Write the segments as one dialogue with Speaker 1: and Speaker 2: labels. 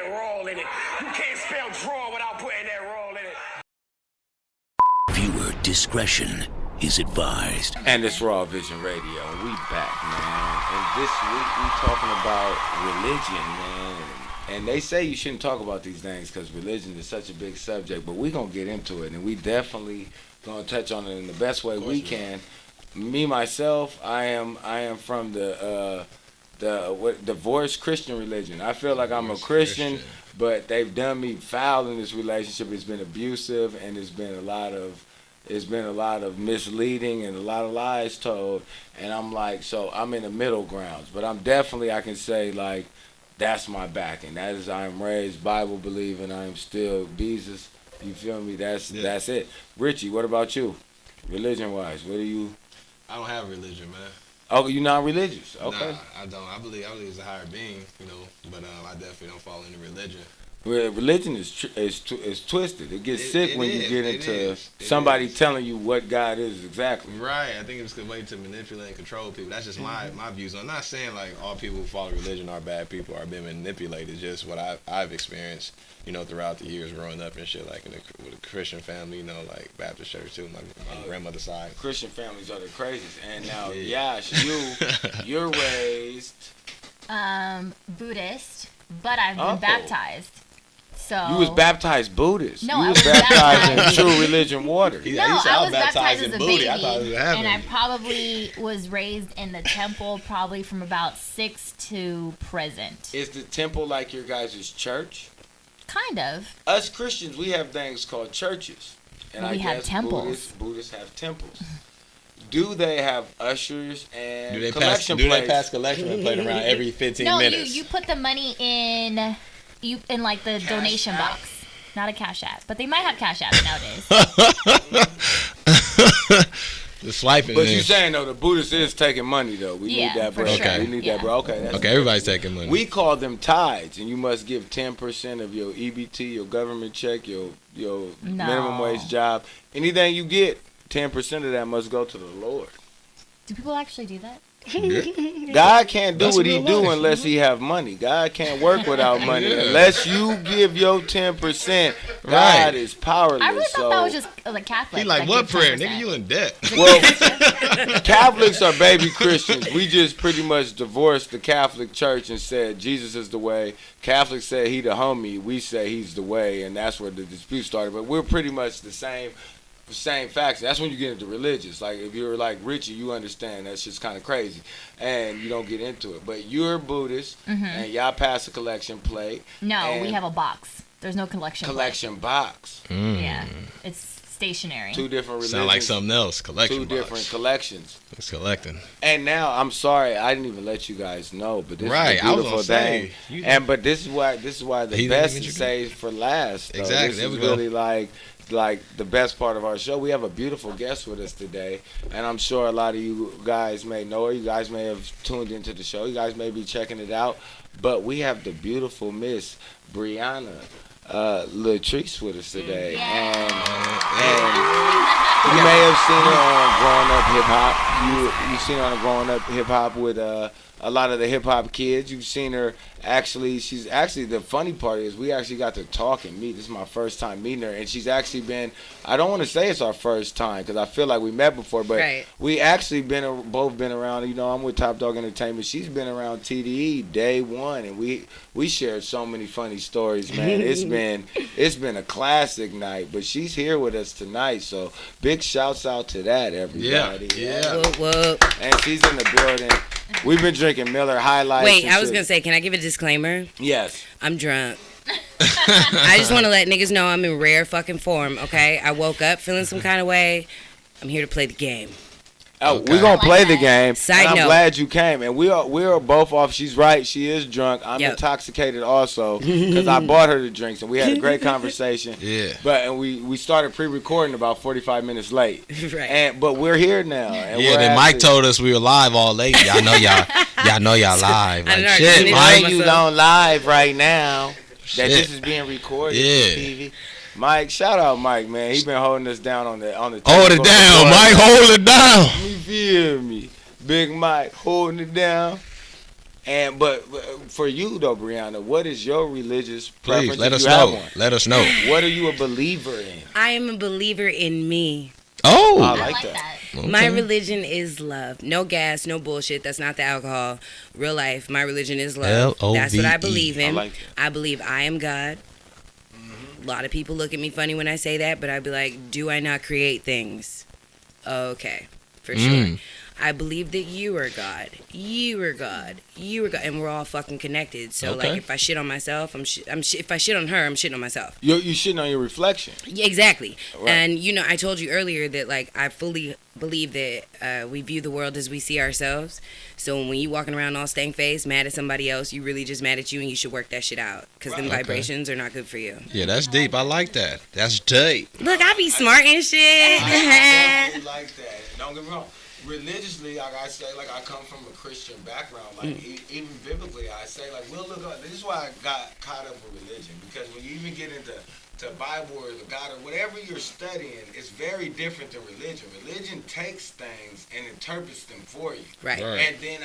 Speaker 1: that roll in it. You can't spell draw without putting that roll in it.
Speaker 2: Viewer discretion is advised.
Speaker 3: And it's Raw Vision Radio. We back, man. And this week we talking about religion, man. And they say you shouldn't talk about these things because religion is such a big subject, but we're going to get into it. And we definitely going to touch on it in the best way we can. Me, myself, I am from the divorced Christian religion. I feel like I'm a Christian, but they've done me foul in this relationship. It's been abusive, and it's been a lot of misleading and a lot of lies told. And I'm like, so I'm in the middle grounds, but I'm definitely, I can say, like, that's my backing. That is, I'm raised Bible believing. I'm still BEEZ. You feel me? That's it. Richie, what about you? Religion wise, what do you?
Speaker 4: I don't have religion, man.
Speaker 3: Oh, you're not religious? Okay.
Speaker 4: Nah, I don't. I believe it's a higher being, but I definitely don't follow any religion.
Speaker 3: Well, religion is twisted. It gets sick when you get into somebody telling you what God is exactly.
Speaker 4: Right. I think it's a way to manipulate and control people. That's just my views. I'm not saying like all people who follow religion are bad people or been manipulated. It's just what I've experienced, throughout the years growing up and shit, like with a Christian family, like Baptist church too, my grandmother's side.
Speaker 3: Christian families are the craziest. And now, Yash, you're raised
Speaker 5: Buddhist, but I've been baptized. So
Speaker 3: you was baptized Buddhist.
Speaker 5: No,
Speaker 3: you was baptized in true religion water.
Speaker 5: No, I was baptized as a baby,
Speaker 4: I thought it was happening.
Speaker 5: and I probably was raised in the temple probably from about 6 to present.
Speaker 3: Is the temple like your guys' church?
Speaker 5: Kind of.
Speaker 3: Us Christians, we have things called churches, and
Speaker 5: We have temples.
Speaker 3: Buddhists have temples. Do they have ushers and
Speaker 4: do they
Speaker 3: collection plates?
Speaker 4: Do they pass collection plate around every 15 minutes?
Speaker 5: No, you put the money in like the
Speaker 3: Cash
Speaker 5: donation
Speaker 3: app?
Speaker 5: box. Not a cash app, but they might have cash apps nowadays.
Speaker 4: The swiping.
Speaker 3: But you're saying though the Buddhist is taking money though. We need that, bro.
Speaker 5: for sure.
Speaker 3: Okay. We need that, bro. Okay. That's
Speaker 4: Okay, everybody's taking money.
Speaker 3: We call them tithes, and you must give 10% of your EBT, your government check, your minimum wage job. Anything you get, 10% of that must go to the Lord.
Speaker 5: Do people actually do that?
Speaker 3: God can't do
Speaker 4: That's
Speaker 3: what he
Speaker 4: real
Speaker 3: do
Speaker 4: life.
Speaker 3: unless he have money. God can't work without money. Unless you give your 10%, God
Speaker 4: Right.
Speaker 3: is powerless.
Speaker 5: I really thought that was just like Catholic.
Speaker 4: He like,
Speaker 5: that
Speaker 4: what
Speaker 5: give
Speaker 4: prayer?
Speaker 5: 10%.
Speaker 4: Nigga, you in debt.
Speaker 3: Well, Catholics are baby Christians. We just pretty much divorced the Catholic Church and said Jesus is the way. Catholics say he the homie. We say he's the way, and that's where the dispute started. But we're pretty much the same faction. That's when you get into religious. Like if you're like Richie, you understand that's just kind of crazy, and you don't get into it. But you're Buddhist, and y'all pass a collection plate.
Speaker 5: No, we have a box. There's no collection
Speaker 3: box.
Speaker 5: Yeah, it's stationary.
Speaker 3: Two different religions.
Speaker 4: Sound like something else. Collection
Speaker 3: Two
Speaker 4: box.
Speaker 3: different collections.
Speaker 4: It's collecting.
Speaker 3: And now I'm sorry I didn't even let you guys know, but this
Speaker 4: Right,
Speaker 3: is
Speaker 4: I
Speaker 3: a
Speaker 4: was
Speaker 3: beautiful
Speaker 4: gonna
Speaker 3: thing.
Speaker 4: say,
Speaker 3: But this is why the
Speaker 4: He
Speaker 3: best
Speaker 4: didn't
Speaker 3: is
Speaker 4: even
Speaker 3: saved for last. Though.
Speaker 4: Exactly,
Speaker 3: This
Speaker 4: there
Speaker 3: is
Speaker 4: we go.
Speaker 3: really like the best part of our show. We have a beautiful guest with us today, and I'm sure a lot of you guys may know her. You guys may have tuned into the show. You guys may be checking it out. But we have the beautiful Miss Briana Latrise with us today, and you may have seen her on Growing Up Hip Hop. You've seen her on Growing Up Hip Hop with a lot of the hip hop kids. You've seen her she's actually, the funny part is we actually got to talk and meet. This is my first time meeting her, and she's actually been, I don't want to say it's our first time because I feel like we met before, but we actually both been around. I'm with Top Dog Entertainment. She's been around TDE day one, and we shared so many funny stories, man. It's been a classic night, but she's here with us tonight, so big shouts out to that, everybody.
Speaker 4: Yeah.
Speaker 6: Whoop.
Speaker 3: And she's in the building. We've been drinking Miller High Life.
Speaker 6: Wait, I was going to say, can I give a disclaimer?
Speaker 3: Yes.
Speaker 6: I'm drunk. I just want to let niggas know I'm in rare fucking form, okay? I woke up feeling some kind of way. I'm here to play the game.
Speaker 3: Oh, we're gonna play the game.
Speaker 6: Side
Speaker 3: and I'm
Speaker 6: note.
Speaker 3: glad you came. And we are both off. She's right. She is drunk. I'm intoxicated also because I bought her the drinks and we had a great conversation.
Speaker 4: Yeah.
Speaker 3: But we started pre-recording about 45 minutes late.
Speaker 6: Right.
Speaker 3: But we're here now. And
Speaker 4: Yeah, then Mike told us we were live all late. Y'all know y'all live.
Speaker 6: I
Speaker 4: Like,
Speaker 6: know, I
Speaker 4: shit,
Speaker 6: didn't
Speaker 4: Mike.
Speaker 3: Mike, you on live right now. That
Speaker 4: Shit.
Speaker 3: this is being recorded.
Speaker 4: Yeah.
Speaker 3: TV. Mike, shout out Mike, man. He been holding us down on the
Speaker 4: Hold it
Speaker 3: technical
Speaker 4: down,
Speaker 3: support.
Speaker 4: Mike. Hold it down.
Speaker 3: You feel me? Big Mike holding it down. And but for you though, Briana, what is your religious preference?
Speaker 4: Please let
Speaker 3: if
Speaker 4: us
Speaker 3: you have
Speaker 4: know.
Speaker 3: one?
Speaker 4: Let us know.
Speaker 3: What are you a believer in?
Speaker 6: I am a believer in me.
Speaker 4: Oh,
Speaker 3: I
Speaker 5: I
Speaker 3: like
Speaker 5: like
Speaker 3: that.
Speaker 5: that.
Speaker 4: Okay.
Speaker 6: My religion is love. No gas, no bullshit. That's not the alcohol. Real life. My religion is love.
Speaker 4: L-O-V-E.
Speaker 6: That's what I believe in.
Speaker 3: I like that.
Speaker 6: I believe I am God. A lot of people look at me funny when I say that, but I'd be like, do I not create things? Okay, for sure. I believe that you are God. You are God. You are God. And we're all fucking connected. So,
Speaker 4: Okay.
Speaker 6: like, if I shit on myself, if I shit on her, I'm shitting on myself.
Speaker 3: You shitting on your reflection.
Speaker 6: Yeah, exactly.
Speaker 3: Right.
Speaker 6: And, you know, I told you earlier that, like, I fully believe that we view the world as we see ourselves. So when you walking around all stank faced, mad at somebody else, you really just mad at you, and you should work that shit out. Because them
Speaker 4: Okay.
Speaker 6: vibrations are not good for you.
Speaker 4: Yeah, that's deep. I like that. That's deep.
Speaker 6: Look, I be smart and shit.
Speaker 3: I definitely like that. Don't get me wrong. Religiously, like I say, like I come from a Christian background. Like even biblically, I say, like we'll look up. This is why I got caught up with religion, because when you even get into Bible or the God or whatever you're studying, it's very different than religion. Religion takes things and interprets them for you.
Speaker 6: Right.
Speaker 3: And then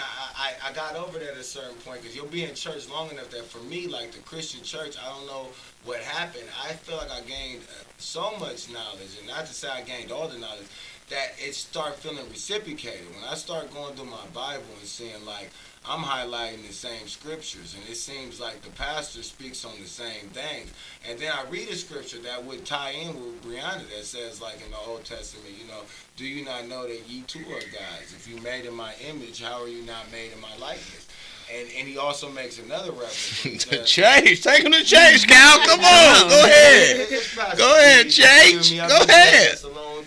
Speaker 3: I got over that at a certain point, because you'll be in church long enough that for me, like the Christian church, I don't know what happened. I feel like I gained so much knowledge, and not to say I gained all the knowledge, that it start feeling reciprocated. When I start going through my Bible and seeing, like, I'm highlighting the same scriptures, and it seems like the pastor speaks on the same things. And then I read a scripture that would tie in with Briana that says, like in the Old Testament, you know, do you not know that ye too are gods? If you made in my image, how are you not made in my likeness? And he also makes another reference.
Speaker 4: Chase, take him to Chase, Cal. Come on, go ahead. Go ahead, Chase. Go ahead.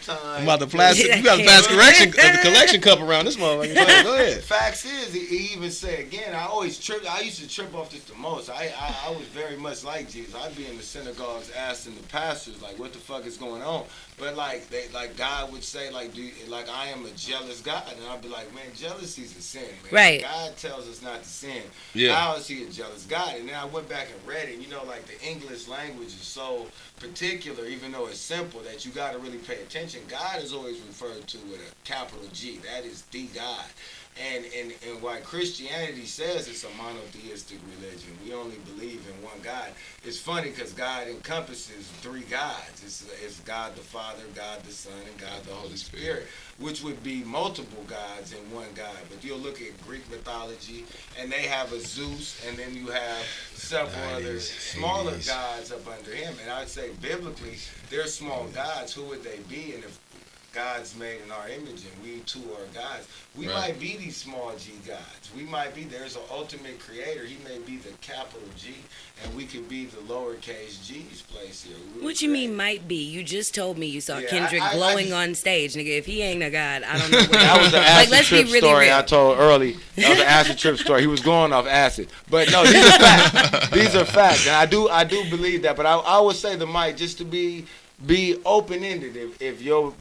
Speaker 4: I'm about to plastic. You got to pass the collection cup around this motherfucker. Go ahead.
Speaker 3: Facts is, he even said again. I always trip. I used to trip off this the most. I was very much like Jesus. I'd be in the synagogues asking the pastors like, "What the fuck is going on?" But like God would say like, I am a jealous God, and I'd be like, man, jealousy's a sin, man.
Speaker 6: Right.
Speaker 3: God tells us not to sin.
Speaker 4: Yeah.
Speaker 3: How is he a jealous God? And then I went back and read it. You know, like the English language is so particular, even though it's simple, that you got to really pay attention. God is always referred to with a capital G. That is the God. And why Christianity says it's a monotheistic religion, we only believe in one God. It's funny because God encompasses three gods. It's God the Father, God the Son, and God the Holy Spirit, which would be multiple gods in one God. But you'll look at Greek mythology, and they have a Zeus, and then you have several other smaller gods up under him. And I'd say biblically, they're small gods. Who would they be? And if God's made in our image, and we too are gods. We might be these small G gods. We might be, there's an ultimate creator. He may be the capital G, and we could be the lowercase g's place here.
Speaker 6: What you mean might be? You just told me you saw
Speaker 3: Yeah,
Speaker 6: Kendrick
Speaker 3: I
Speaker 6: glowing
Speaker 3: just-
Speaker 6: on stage, nigga. If he ain't a god, I don't know what
Speaker 3: That was an
Speaker 6: like,
Speaker 3: acid
Speaker 6: let's be
Speaker 3: trip
Speaker 6: really
Speaker 3: story
Speaker 6: real.
Speaker 3: I told early. That was an acid trip story. He was going off acid. But no, these are facts. These are facts. And I do believe that. But I would say the mic, just to be open-ended. If your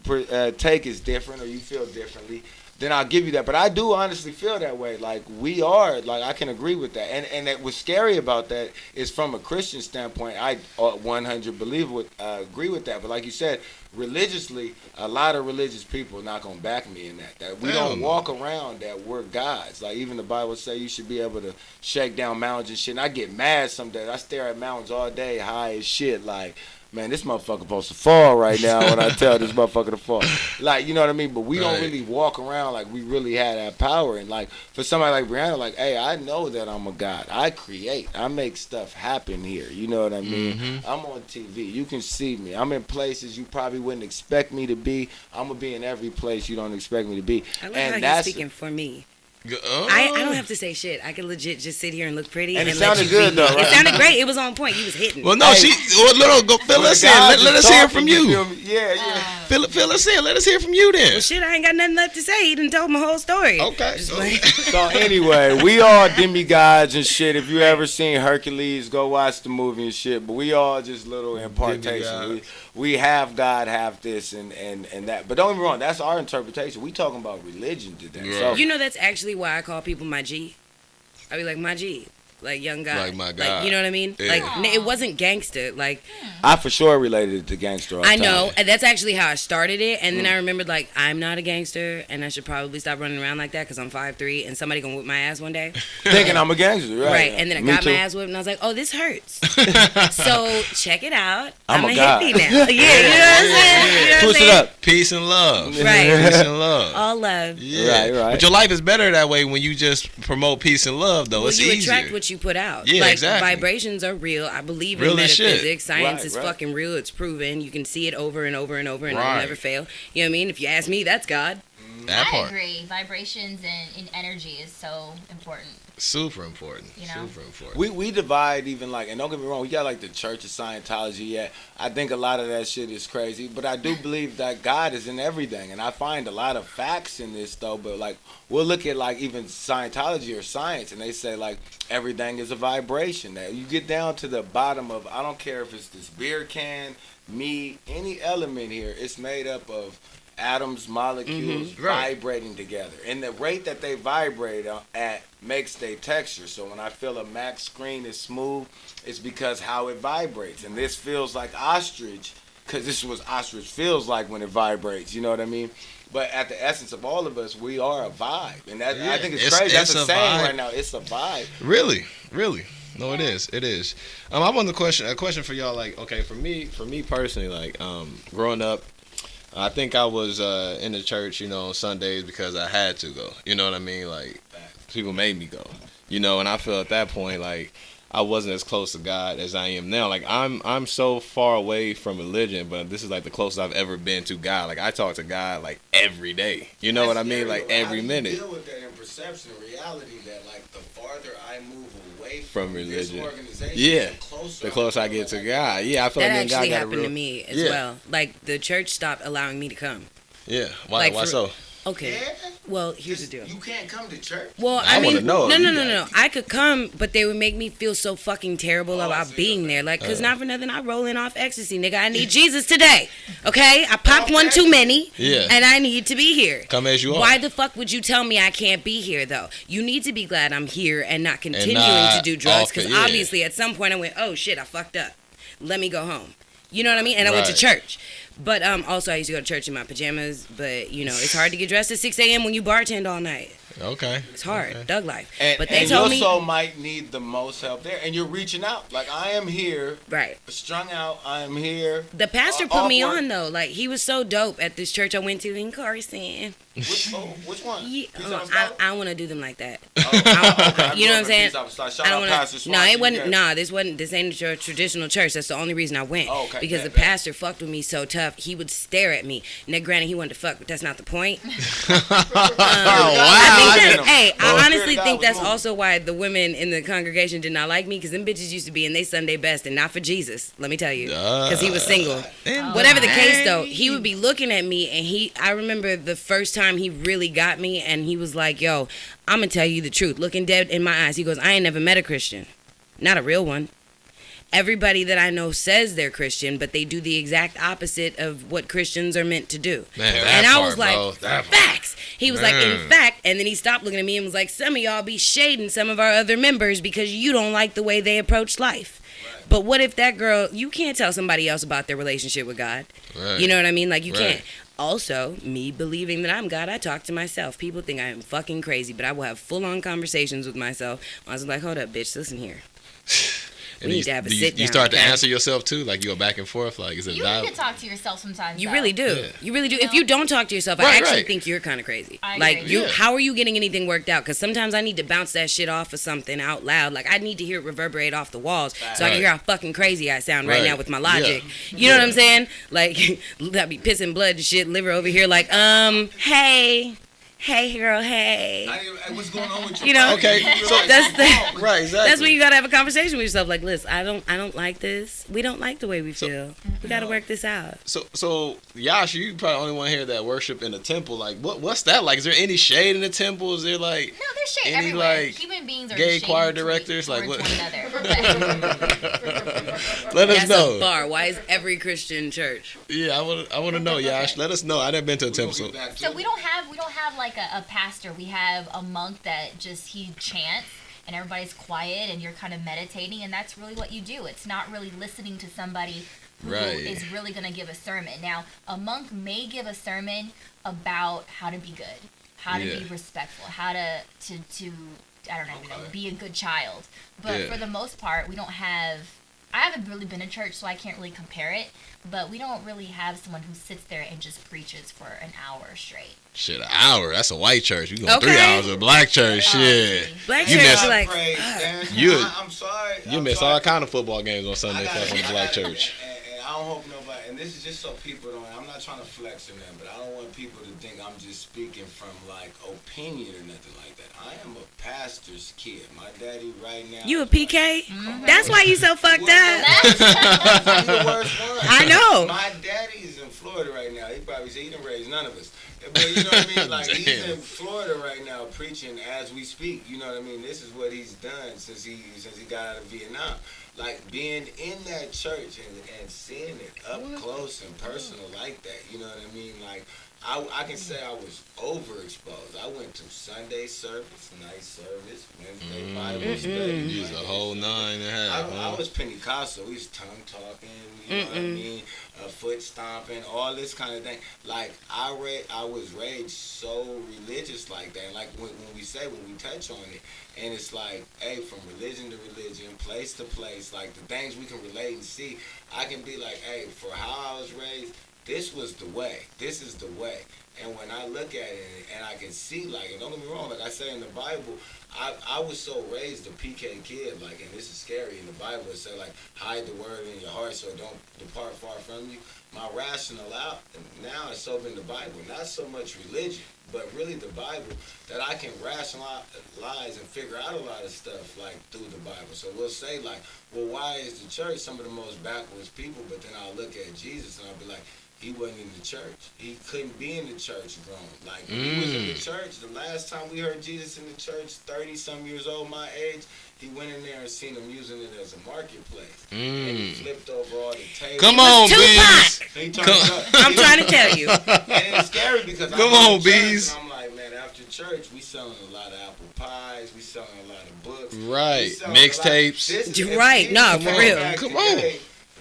Speaker 3: take is different or you feel differently, then I'll give you that. But I do honestly feel that way. Like, we are, like, I can agree with that. And what's scary about that is from a Christian standpoint, I 100 agree with that. But like you said, religiously, a lot of religious people are not going to back me in that. That we don't walk around that we're gods. Like, even the Bible say you should be able to shake down mountains and shit. And I get mad some days. I stare at mountains all day, high as shit, like, man, this motherfucker supposed to fall right now when I tell this motherfucker to fall. Like, you know what I mean? But we don't really walk around like we really had that power. And like, for somebody like Briana, like, hey, I know that I'm a god. I create. I make stuff happen here. You know what I mean?
Speaker 4: Mm-hmm.
Speaker 3: I'm on TV. You can see me. I'm in places you probably wouldn't expect me to be. I'm going to be in every place you don't expect me to be.
Speaker 6: I like
Speaker 3: and
Speaker 6: how you're speaking for me.
Speaker 4: Oh.
Speaker 6: I don't have to say shit. I can legit just sit here and look pretty.
Speaker 3: And it
Speaker 6: let
Speaker 3: sounded
Speaker 6: you
Speaker 3: good,
Speaker 6: read me.
Speaker 3: though, right?
Speaker 6: It sounded great. It was on point. You was hitting.
Speaker 4: Well, no,
Speaker 3: Hey.
Speaker 4: go fill us in. Let us hear from you.
Speaker 3: Yeah.
Speaker 4: Fill us in. Let us hear from you then.
Speaker 6: Well, shit, I ain't got nothing left to say. He done told my whole story.
Speaker 4: Okay.
Speaker 6: Just like-
Speaker 3: So anyway, we all demigods and shit. If you ever seen Hercules, go watch the movie and shit. But we all just little impartation.
Speaker 4: Demigods.
Speaker 3: We have God, have this and that. But don't get me wrong, that's our interpretation. We talking about religion today.
Speaker 4: Yeah.
Speaker 3: So
Speaker 6: You know, that's actually why I call people my G. I be like, my G. like young God.
Speaker 4: Like my God.
Speaker 6: Like, you know what I mean?
Speaker 4: Yeah.
Speaker 6: Like it wasn't gangster. Like
Speaker 3: I for sure related it to gangster. All
Speaker 6: I
Speaker 3: the
Speaker 6: know,
Speaker 3: time.
Speaker 6: and that's actually how I started it. And then I remembered like I'm not a gangster, and I should probably stop running around like that because I'm 5'3", and somebody gonna whip my ass one day.
Speaker 3: Thinking I'm a gangster, right?
Speaker 6: Right, and then I
Speaker 3: Me
Speaker 6: got
Speaker 3: too.
Speaker 6: my ass whipped, and I was like, "Oh, this hurts." So check it out.
Speaker 3: I'm
Speaker 6: I'm
Speaker 3: a
Speaker 6: a
Speaker 3: God.
Speaker 6: hippie now. Yeah, you know what I'm saying? You know what I'm
Speaker 3: Twist it
Speaker 6: saying?
Speaker 3: up.
Speaker 4: Peace and love.
Speaker 6: Right.
Speaker 4: Peace and love.
Speaker 6: All love.
Speaker 4: Yeah.
Speaker 3: Right.
Speaker 4: But your life is better that way when you just promote peace and love, though.
Speaker 6: Well,
Speaker 4: it's
Speaker 6: you
Speaker 4: easier.
Speaker 6: attract what you put out.
Speaker 4: Yeah,
Speaker 6: like,
Speaker 4: exactly.
Speaker 6: Vibrations are real. I believe
Speaker 4: Real
Speaker 6: in
Speaker 4: as shit.
Speaker 6: metaphysics. Science
Speaker 3: Right,
Speaker 6: is
Speaker 3: right.
Speaker 6: fucking real. It's proven. You can see it over and over and over, and
Speaker 4: Right.
Speaker 6: it'll never fail. You know what I mean? If you ask me, that's God.
Speaker 4: That
Speaker 5: I
Speaker 4: part.
Speaker 5: agree. Vibrations and energy is so important.
Speaker 4: Super important.
Speaker 5: You know?
Speaker 4: Super important.
Speaker 3: We divide even like, and don't get me wrong, we got like the Church of Scientology. Yeah, I think a lot of that shit is crazy, but I do believe that God is in everything, and I find a lot of facts in this though. But like, we'll look at like even Scientology or science, and they say like everything is a vibration. That you get down to the bottom of, I don't care if it's this beer can, me, any element here, it's made up of atoms, molecules
Speaker 4: Right.
Speaker 3: vibrating together, and the rate that they vibrate at makes their texture. So when I feel a Mac screen is smooth, it's because how it vibrates, and this feels like ostrich because this is what ostrich feels like when it vibrates. You know what I mean? But at the essence of all of us, we are a vibe, and that, I think it's crazy. That's a saying right now. It's a vibe.
Speaker 4: Really? No, it is. It is. I want a question for y'all. Like, okay, for me personally, like, growing up, I think I was in the church, on Sundays because I had to go. You know what I mean? Like, people made me go. And I feel at that point like I wasn't as close to God as I am now. Like, I'm so far away from religion, but this is like the closest I've ever been to God. Like, I talk to God like every day. You know what I mean? Like every minute.
Speaker 3: How do you deal with that in perception and reality that like the farther I move away
Speaker 4: From
Speaker 3: this
Speaker 4: religion.
Speaker 3: organization,
Speaker 4: Yeah.
Speaker 3: the
Speaker 4: the closer I get to God. Yeah, I feel
Speaker 6: That
Speaker 4: like me and God
Speaker 6: actually
Speaker 4: got a
Speaker 6: happened
Speaker 4: real.
Speaker 6: to me as
Speaker 4: Yeah.
Speaker 6: well. Like the church stopped allowing me to come.
Speaker 4: Yeah. Why?
Speaker 6: Like,
Speaker 4: Why
Speaker 6: for-
Speaker 4: so?
Speaker 6: Okay.
Speaker 3: Yeah?
Speaker 6: Well, here's the deal.
Speaker 3: You can't come to church.
Speaker 6: Well,
Speaker 4: I
Speaker 6: I
Speaker 4: wanna
Speaker 6: mean,
Speaker 4: know if you
Speaker 6: no. I could come, but they would make me feel so fucking terrible about being there. Like, cause not for nothing, I rolling off ecstasy, nigga. I need Jesus today. Okay, I popped one too many.
Speaker 4: Yeah.
Speaker 6: And I need to be here.
Speaker 4: Come as you are.
Speaker 6: Why the fuck would you tell me I can't be here though? You need to be glad I'm here and not continuing
Speaker 4: not
Speaker 6: to do drugs.
Speaker 4: off
Speaker 6: Cause
Speaker 4: it, yeah.
Speaker 6: obviously at some point I went, oh shit, I fucked up. Let me go home. You know what I mean? And I went to
Speaker 4: Right.
Speaker 6: church. But also I used to go to church in my pajamas. But it's hard to get dressed at 6 a.m. when you bartend all night.
Speaker 4: Okay.
Speaker 6: It's hard,
Speaker 4: Okay.
Speaker 6: Doug life.
Speaker 3: And,
Speaker 6: But they
Speaker 3: and
Speaker 6: told
Speaker 3: your
Speaker 6: me,
Speaker 3: soul might need the most help there, and you're reaching out. Like, I am here,
Speaker 6: right.
Speaker 3: strung out. I am here.
Speaker 6: The pastor put me
Speaker 3: awkward.
Speaker 6: on though. Like he was so dope at this church I went to in Carson.
Speaker 3: Which one?
Speaker 6: Yeah,
Speaker 3: Peace on the
Speaker 6: I don't want to do them like that.
Speaker 3: Okay.
Speaker 6: You know what I'm saying?
Speaker 3: Shout
Speaker 6: I don't
Speaker 3: out
Speaker 6: want
Speaker 3: Pastor
Speaker 6: to. No,
Speaker 3: Swanson,
Speaker 6: it wasn't.
Speaker 3: you
Speaker 6: Nah, this ain't a traditional church. That's the only reason I went.
Speaker 3: Oh, okay.
Speaker 6: Because
Speaker 3: Bet,
Speaker 6: the
Speaker 3: bet.
Speaker 6: pastor fucked with me so tough. He would stare at me. Now, granted, he wanted to fuck, but that's not the point. I honestly think that's also why the women in the congregation did not like me, because them bitches used to be in they Sunday best, and not for Jesus. Let me tell you, because he was single. Whatever the case, though, he would be looking at me, and I remember the first time he really got me, and he was like, "Yo, I'm gonna tell you the truth." Looking dead in my eyes, he goes, "I ain't never met a Christian, not a real one. Everybody that I know says they're Christian, but they do the exact opposite of what Christians are meant to do."
Speaker 4: Man,
Speaker 6: And I was like,
Speaker 4: bro, that part.
Speaker 6: facts. He was like, in fact, and then he stopped looking at me and was like, some of y'all be shading some of our other members because you don't like the way they approach life. Right. But what if that girl, you can't tell somebody else about their relationship with God.
Speaker 4: Right.
Speaker 6: You know what I mean? Like, you
Speaker 4: Right.
Speaker 6: can't. Also, me believing that I'm God, I talk to myself. People think I am fucking crazy, but I will have full-on conversations with myself. I was like, hold up, bitch, listen here.
Speaker 4: And
Speaker 6: We
Speaker 4: you,
Speaker 6: need to have a
Speaker 4: do you,
Speaker 6: sit
Speaker 4: you
Speaker 6: down,
Speaker 4: start to
Speaker 6: okay?
Speaker 4: answer yourself too, like you go back and forth, like is it
Speaker 5: You
Speaker 4: dialogue?
Speaker 5: need to talk to yourself sometimes.
Speaker 6: You
Speaker 5: though.
Speaker 6: really do.
Speaker 4: Yeah.
Speaker 6: You really do.
Speaker 5: You
Speaker 6: If
Speaker 5: know?
Speaker 6: you don't talk to yourself, I
Speaker 4: Right,
Speaker 6: actually
Speaker 4: right.
Speaker 6: think you're kind of crazy.
Speaker 5: I
Speaker 6: Like,
Speaker 5: agree.
Speaker 6: you, how are you getting anything worked out? Because sometimes I need to bounce that shit off of something out loud. Like, I need to hear it reverberate off the walls so I
Speaker 4: Right.
Speaker 6: can hear how fucking crazy I sound right
Speaker 4: Right.
Speaker 6: now with my logic.
Speaker 4: Yeah.
Speaker 6: You know what I'm saying? Like, I be pissing blood and shit, liver over here like, hey girl, hey.
Speaker 3: What's going on with you?
Speaker 6: You know?
Speaker 4: Okay, so
Speaker 6: That's the.
Speaker 4: right, exactly.
Speaker 6: That's when you gotta have a conversation with yourself. Like, listen, I don't like this. We don't like the way we feel. We gotta work this out.
Speaker 4: So Yash, you probably the only one here that worship in the temple. Like, what's that like? Is there any shade in the temple? Is there like
Speaker 5: No, there's shade
Speaker 4: any
Speaker 5: everywhere.
Speaker 4: like
Speaker 5: Human beings are
Speaker 4: gay
Speaker 5: shady
Speaker 4: choir
Speaker 5: towards-
Speaker 4: directors? Like,
Speaker 5: towards
Speaker 4: what?
Speaker 5: one another.
Speaker 4: Let us
Speaker 6: That's
Speaker 4: know.
Speaker 6: a bar. Why is every Christian church?
Speaker 4: Yeah, I want to know, Yash. Let us know. I never been to a temple, so
Speaker 5: So we don't have like a pastor. We have a monk that he chants. and everybody's quiet and you're kind of meditating, and that's really what you do. It's not really listening to somebody who is really going to give a sermon. Now, a monk may give a sermon about how to be good, how to be respectful, how to I don't know, be a good child. But for the most part, we don't have, I haven't really been to church, so I can't really compare it, but we don't really have someone who sits there and just preaches for an hour straight.
Speaker 4: Shit, an hour? That's a white church. You going 3 hours of black church? Shit.
Speaker 6: Black
Speaker 4: You
Speaker 6: church
Speaker 4: miss-
Speaker 6: is like,
Speaker 3: I'm sorry.
Speaker 4: You miss all kind of football games on Sunday fucking the black church.
Speaker 3: And I don't hope nobody, and this is just so people don't, I'm not trying to flex or nothing, but I don't want people to think I'm just speaking from like opinion or nothing like that. I am a pastor's kid. My daddy right now.
Speaker 6: you a PK? That's why you so fucked up. I know.
Speaker 3: My daddy's in Florida right now. He probably said he didn't raise none of us. But you know what I mean? Like, he's in Florida right now preaching as we speak. You know what I mean? This is what he's done since he got out of Vietnam. Like, being in that church and seeing it up close and personal like that. You know what I mean? Like, I can say I was overexposed. I went to Sunday service, night service, Wednesday Bible study.
Speaker 4: You was a whole 9.5.
Speaker 3: I was Pentecostal. We was tongue talking, you know what I mean? Foot stomping, all this kind of thing. Like, I was raised so religious like that. And like when we touch on it, and it's like, hey, from religion to religion, place to place, like the things we can relate and see, I can be like, hey, for how I was raised, this was the way. This is the way. And when I look at it and I can see, like, and don't get me wrong, like I say in the Bible, I was so raised a PK kid, like, and this is scary in the Bible, it say, like, hide the word in your heart so it don't depart far from you. My rational out now is so in the Bible, not so much religion, but really the Bible, that I can rationalize and figure out a lot of stuff, like, through the Bible. So we'll say, like, well, why is the church some of the most backwards people? But then I'll look at Jesus and I'll be like, he wasn't in the church. He couldn't be in the church grown. Like, when he was in the church, the last time we heard Jesus in the church, 30-some years old, my age, he went in there and seen him using it as a marketplace. And he flipped over all the tables.
Speaker 4: Come on, BEEZ.
Speaker 3: He turned it up.
Speaker 6: I'm trying to tell you.
Speaker 3: And it's scary because
Speaker 4: Come on, BEEZ.
Speaker 3: I'm like, man, after church, we selling a lot of apple pies. We selling a lot of books.
Speaker 4: Right. Mixtapes.
Speaker 6: Right. No, for real.
Speaker 4: Come on.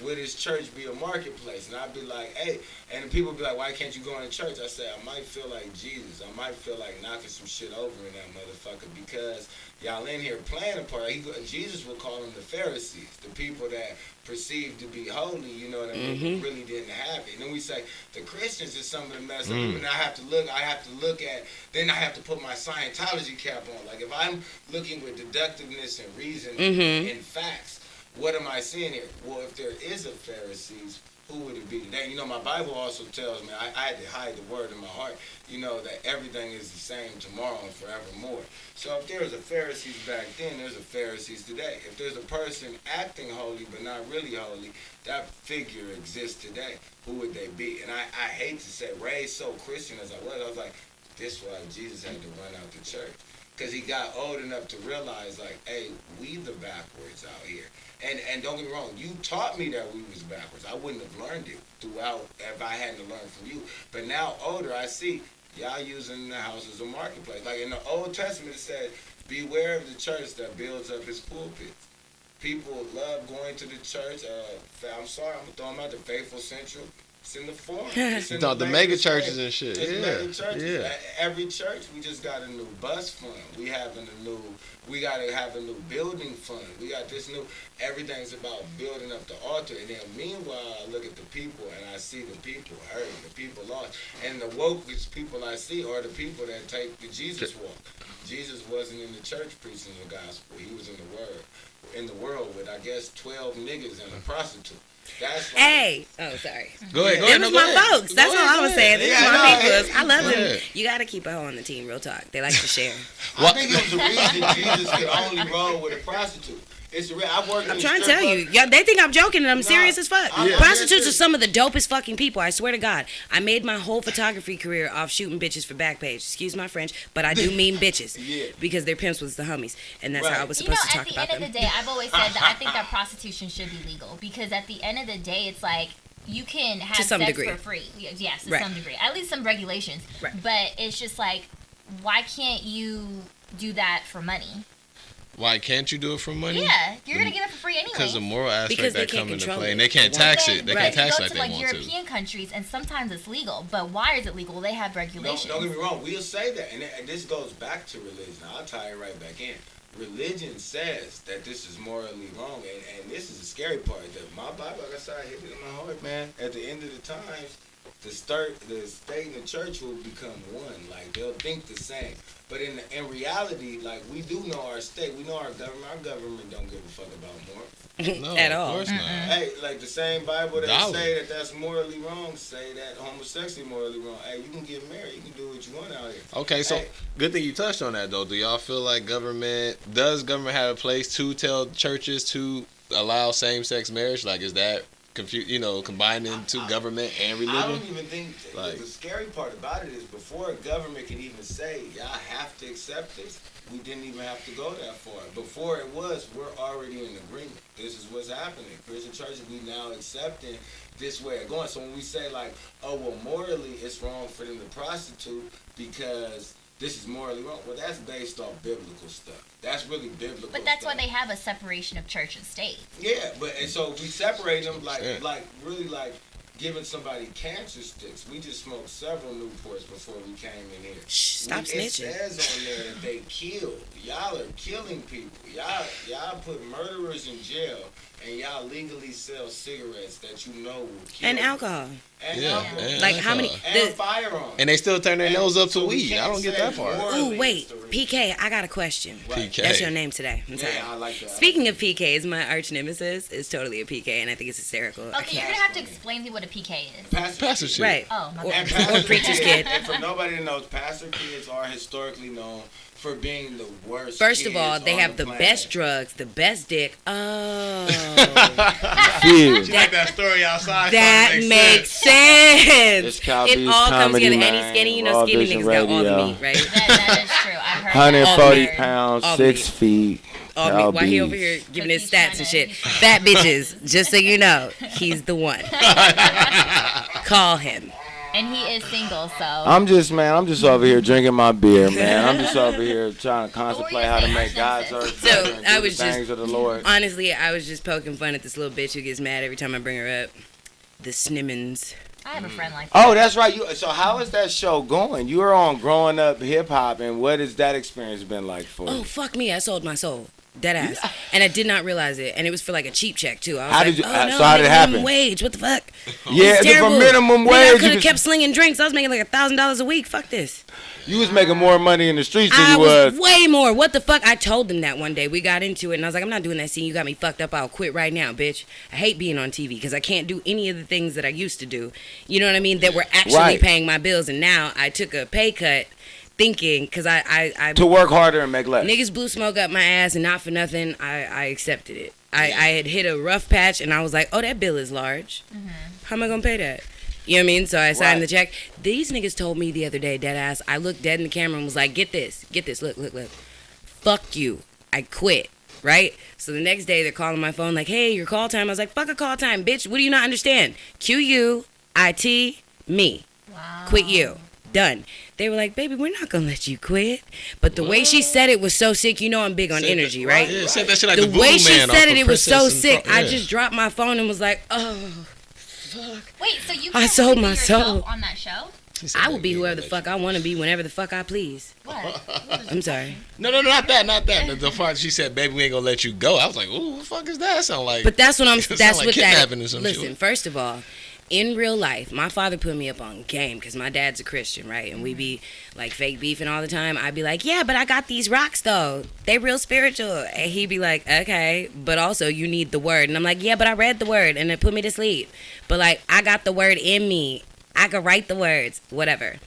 Speaker 3: Would his church be a marketplace? And I'd be like, hey, and people be like, why can't you go into church? I say, I might feel like Jesus. I might feel like knocking some shit over in that motherfucker because y'all in here playing a part. Jesus would call them the Pharisees, the people that perceived to be holy, you know what I mean, but really didn't have it. And then we say, the Christians is some of the mess up. And I have to look at, then I have to put my Scientology cap on. Like, if I'm looking with deductiveness and reason and facts, what am I seeing here? Well, if there is a Pharisees, who would it be today? You know, my Bible also tells me, I had to hide the word in my heart, you know, that everything is the same tomorrow and forevermore. So if there was a Pharisees back then, there's a Pharisees today. If there's a person acting holy but not really holy, that figure exists today. Who would they be? And I hate to say, raised so Christian as I was like, this is why Jesus had to run out the church. Because he got old enough to realize, like, hey, we the backwards out here. And don't get me wrong, you taught me that we was backwards. I wouldn't have learned it throughout if I hadn't learned from you. But now, older, I see y'all using the house as a marketplace. Like in the Old Testament, it said, beware of the church that builds up his pulpits. People love going to the church. I'm sorry, I'm going to throw them out, the Faithful Central. It's in the forum. It's in
Speaker 4: The mega churches and shit.
Speaker 3: It's mega churches.
Speaker 4: Yeah.
Speaker 3: At every church, we just got a new bus fund. We got to have a new building fund. We got this new, everything's about building up the altar. And then meanwhile, I look at the people and I see the people hurting, the people lost. And the wokest people I see are the people that take the Jesus walk. Jesus wasn't in the church preaching the gospel. He was in the world with, I guess, 12 niggas and a prostitute. That's like,
Speaker 6: Hey. Oh, sorry.
Speaker 4: Go ahead.
Speaker 6: Them was my folks. That's all I was saying. This is my peoples. I love them.
Speaker 4: ahead.
Speaker 6: You got to keep a hoe on the team, real talk. They like to share.
Speaker 3: I think it was the reason Jesus could only roll with a prostitute. It's real.
Speaker 6: I'm trying to tell you. Yeah, they think I'm joking and I'm serious as fuck. Prostitutes are some of the dopest fucking people. I swear to God. I made my whole photography career off shooting bitches for Backpage. Excuse my French, but I do mean bitches. Because their pimps was the homies. And that's how I was supposed to talk about them.
Speaker 5: At the end of the day, I've always said that I think that prostitution should be legal. Because at the end of the day, it's like, you can have
Speaker 6: to some
Speaker 5: sex
Speaker 6: degree.
Speaker 5: for free. Yes, to some degree. At least some regulations. Right. But it's just like, why can't you do that for money?
Speaker 4: Why can't you do it for money?
Speaker 5: Yeah, you're gonna give it for free anyway.
Speaker 4: Because the moral aspect
Speaker 6: Because they
Speaker 4: that
Speaker 6: can't
Speaker 4: come into
Speaker 6: control
Speaker 4: play,
Speaker 6: it.
Speaker 4: and they can't tax it. They can't tax
Speaker 5: go
Speaker 4: like
Speaker 5: to
Speaker 4: they
Speaker 5: like
Speaker 4: want
Speaker 5: European countries, and sometimes it's legal. But why is it legal? They have regulations.
Speaker 3: Don't get me wrong. We'll say that, and this goes back to religion. I'll tie it right back in. Religion says that this is morally wrong, and this is the scary part. That my Bible, like I said, I hit it in my heart, man. At the end of the times, the state and the church will become one. Like they'll think the same. But in reality, like we do know our state, we know our government. Our government don't give a fuck about more.
Speaker 4: to. No,
Speaker 6: At
Speaker 4: of
Speaker 6: all.
Speaker 4: course not.
Speaker 3: Hey, like the same Bible that
Speaker 4: Dollar.
Speaker 3: say that that's morally wrong, say that homosexuality morally wrong. Hey, you can get married, you can do what you want out here.
Speaker 4: Okay, so
Speaker 3: Hey.
Speaker 4: good thing you touched on that though. Do y'all feel like does government have a place to tell churches to allow same-sex marriage? Like, is that combining to government and religion?
Speaker 3: I don't even think
Speaker 4: Like-
Speaker 3: the scary part about it is before a government could even say y'all have to accept this, we didn't even have to go that far. Before it was, we're already in agreement. This is what's happening. Christian churches, we now accepting this way of going. So when we say like, oh well, morally it's wrong for them to prostitute because this is morally wrong. Well, that's based off biblical stuff. That's really biblical.
Speaker 5: But that's
Speaker 3: stuff.
Speaker 5: why they have a separation of church and state.
Speaker 3: Yeah, but and so we separate them like
Speaker 4: Yeah.
Speaker 3: really like giving somebody cancer sticks. We just smoked several Newports before we came in here.
Speaker 6: Shh, stop
Speaker 3: It
Speaker 6: snitching.
Speaker 3: says on there that they kill. Y'all are killing people. Y'all put murderers in jail, and y'all legally sell cigarettes that you know will kill.
Speaker 6: And
Speaker 3: them.
Speaker 6: alcohol.
Speaker 3: And
Speaker 4: Yeah,
Speaker 3: alcohol.
Speaker 4: and
Speaker 6: Like how many?
Speaker 4: alcohol.
Speaker 3: And
Speaker 6: The,
Speaker 3: firearms.
Speaker 4: And they still turn their
Speaker 3: And
Speaker 4: nose up to
Speaker 3: so we
Speaker 4: weed. I
Speaker 3: can't
Speaker 4: don't get
Speaker 3: say
Speaker 4: that part.
Speaker 3: more-
Speaker 6: oh wait, PK, I got a question.
Speaker 3: Right.
Speaker 4: PK.
Speaker 6: That's your name today. I'm sorry.
Speaker 3: Yeah, I like that.
Speaker 6: Speaking of PKs, my arch nemesis is totally a PK, and I think it's hysterical. I
Speaker 5: Okay, you're
Speaker 6: can't-
Speaker 5: gonna have to explain to me what a PK is.
Speaker 3: Pastor
Speaker 4: shit.
Speaker 6: Right.
Speaker 5: Oh, my
Speaker 6: Or,
Speaker 5: bad.
Speaker 3: And
Speaker 6: or preacher's kid.
Speaker 3: And for nobody that knows, pastor kids are historically known for being the worst.
Speaker 6: First of all,
Speaker 3: kids
Speaker 6: they
Speaker 3: on
Speaker 6: have the
Speaker 3: planet.
Speaker 6: best drugs, the best dick. Oh,
Speaker 3: Huge.
Speaker 4: You like that story outside?
Speaker 6: that makes sense.
Speaker 3: It's Calbee's
Speaker 6: It all comes
Speaker 3: comedy,
Speaker 6: together. Any
Speaker 3: man.
Speaker 6: skinny, you know,
Speaker 3: Raw
Speaker 6: skinny
Speaker 3: Vision
Speaker 6: niggas got all the
Speaker 3: Radio.
Speaker 6: meat, right?
Speaker 5: That is true. I've heard
Speaker 3: 140
Speaker 5: that.
Speaker 3: pounds,
Speaker 6: All
Speaker 3: 6
Speaker 6: meat.
Speaker 3: feet.
Speaker 6: All meat. Why he over
Speaker 3: Calbee's.
Speaker 6: here giving his
Speaker 5: He's
Speaker 6: stats and
Speaker 5: trying
Speaker 6: shit?
Speaker 5: to-
Speaker 6: Fat bitches, just so you know, he's the one. Call him.
Speaker 5: And he is single, so.
Speaker 3: I'm just over here drinking my beer, man. I'm just over here trying to contemplate how to make God's earth
Speaker 6: So,
Speaker 3: better and
Speaker 6: I
Speaker 3: do
Speaker 6: was
Speaker 3: the
Speaker 6: just-
Speaker 3: things of the Lord.
Speaker 6: Honestly, I was just poking fun at this little bitch who gets mad every time I bring her up. The Snimmons.
Speaker 5: I have a friend like that.
Speaker 3: Oh, that's right. So how is that show going? You were on Growing Up Hip Hop, and what has that experience been like for
Speaker 6: Oh,
Speaker 3: you?
Speaker 6: fuck me, I sold my soul. Dead ass. And I did not realize it. And it was for like a cheap check, too. I was
Speaker 3: How
Speaker 6: like,
Speaker 3: did you-
Speaker 6: oh,
Speaker 3: so
Speaker 6: no,
Speaker 3: how did it
Speaker 6: minimum
Speaker 3: happen?
Speaker 6: wage. What the fuck?
Speaker 3: Yeah,
Speaker 6: It's
Speaker 3: it's for minimum
Speaker 6: Nigga,
Speaker 3: wage.
Speaker 6: I
Speaker 3: You
Speaker 6: could have
Speaker 3: was-
Speaker 6: kept slinging drinks. I was making like $1,000 a week. Fuck this.
Speaker 3: You was making more money in the streets than
Speaker 6: I
Speaker 3: you
Speaker 6: was
Speaker 3: was.
Speaker 6: way more. What the fuck? I told them that one day. We got into it, and I was like, I'm not doing that scene. You got me fucked up. I'll quit right now, bitch. I hate being on TV because I can't do any of the things that I used to do. You know what I mean? That were actually
Speaker 3: Right.
Speaker 6: paying my bills, and now I took a pay cut thinking, because I
Speaker 3: To work harder and make less.
Speaker 6: niggas blew smoke up my ass, and not for nothing, I accepted it. I had hit a rough patch, and I was like, oh, that bill is large. How am I going to pay that? You know what I mean? So I signed the check. These niggas told me the other day, dead ass, I looked dead in the camera and was like, get this, look. Fuck you. I quit. Right? So the next day, they're calling my phone like, hey, your call time. I was like, fuck a call time, bitch. What do you not understand? QUIT, me.
Speaker 5: Wow.
Speaker 6: Quit you. Done. They were like, baby, we're not going to let you quit. But the way she said it was so sick. You know I'm big on
Speaker 4: Said
Speaker 6: energy,
Speaker 4: that-
Speaker 6: right?
Speaker 4: Yeah, said that shit like
Speaker 6: The
Speaker 4: the
Speaker 6: way
Speaker 4: Voodoo
Speaker 6: she
Speaker 4: Man
Speaker 6: said
Speaker 4: off
Speaker 6: it,
Speaker 4: of
Speaker 6: it was so
Speaker 4: Princess and
Speaker 6: sick.
Speaker 4: Pro-
Speaker 6: I
Speaker 4: yeah.
Speaker 6: just dropped my phone and was like, oh.
Speaker 5: Wait, so you
Speaker 6: I
Speaker 5: can't
Speaker 6: sold
Speaker 5: really be
Speaker 6: my
Speaker 5: yourself
Speaker 6: soul.
Speaker 5: on that show?
Speaker 4: She said
Speaker 6: I
Speaker 4: that
Speaker 6: will be
Speaker 4: again,
Speaker 6: whoever the
Speaker 4: like-
Speaker 6: fuck I want to be whenever the fuck I please.
Speaker 5: What?
Speaker 6: I'm sorry.
Speaker 4: No, not that. The part she said, "Baby, we ain't gonna let you go." I was like, "Ooh, what the fuck is that?" Sound like.
Speaker 6: But that's what I'm.
Speaker 4: It sound
Speaker 6: That's
Speaker 4: like
Speaker 6: what that.
Speaker 4: kidnapping or some
Speaker 6: Listen,
Speaker 4: shit.
Speaker 6: first of all, in real life, my father put me up on game because my dad's a Christian, right? And we be like fake beefing all the time. I'd be like, yeah, but I got these rocks though. They real spiritual. And he'd be like, okay, but also you need the word. And I'm like, yeah, but I read the word and it put me to sleep. But like, I got the word in me. I could write the words, whatever.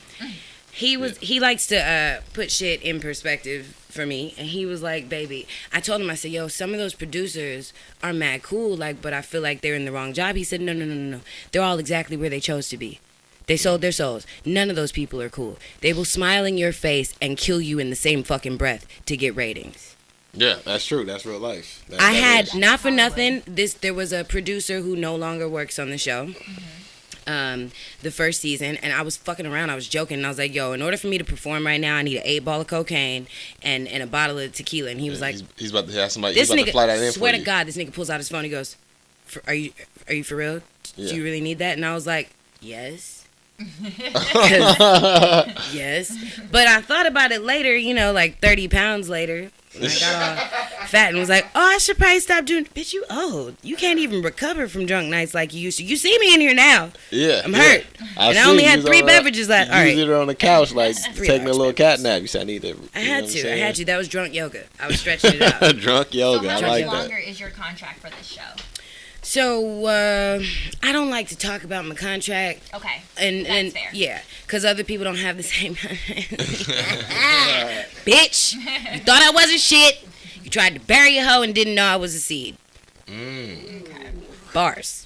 Speaker 6: He likes to put shit in perspective for me, and he was like, baby, I told him, I said, yo, some of those producers are mad cool, like, but I feel like they're in the wrong job. He said, no, they're all exactly where they chose to be. They sold their souls. None of those people are cool. They will smile in your face and kill you in the same fucking breath to get ratings.
Speaker 4: Yeah, that's true. That's real life.
Speaker 6: I
Speaker 4: That
Speaker 6: had,
Speaker 4: is.
Speaker 6: not for nothing, there was a producer who no longer works on the show. the first season, and I was fucking around. I was joking, and I was like, yo, in order for me to perform right now, I need an 8-ball of cocaine and a bottle of tequila. And he was like,
Speaker 4: he's about to have somebody.
Speaker 6: this
Speaker 4: He's about
Speaker 6: nigga,
Speaker 4: to fly that in
Speaker 6: swear
Speaker 4: for
Speaker 6: to
Speaker 4: you.
Speaker 6: God, this nigga pulls out his phone. He goes, are you for real?
Speaker 4: Yeah.
Speaker 6: Do you really need that? And I was like, yes. Yes. But I thought about it later, you know, like 30 pounds later. And I got all fat and was like, oh, I should probably stop doing. Bitch, you old. You can't even recover from drunk nights like you used to. You see me in here now.
Speaker 4: Yeah,
Speaker 6: I'm hurt. And I only had 3 beverages left. All right.
Speaker 4: You on the couch like
Speaker 6: 3
Speaker 4: taking a
Speaker 6: hours
Speaker 4: little cat nap. You said I need to.
Speaker 6: I had to. That was drunk yoga. I was stretching it out.
Speaker 4: Drunk yoga.
Speaker 5: So how
Speaker 4: I
Speaker 5: much
Speaker 4: like
Speaker 5: longer
Speaker 4: that.
Speaker 5: is your contract for this show?
Speaker 6: So I don't like to talk about my contract.
Speaker 5: Okay,
Speaker 6: And
Speaker 5: fair.
Speaker 6: yeah, because other people don't have the same. Bitch, you thought I wasn't shit. You tried to bury a hoe and didn't know I was a seed.
Speaker 5: Okay.
Speaker 6: Bars.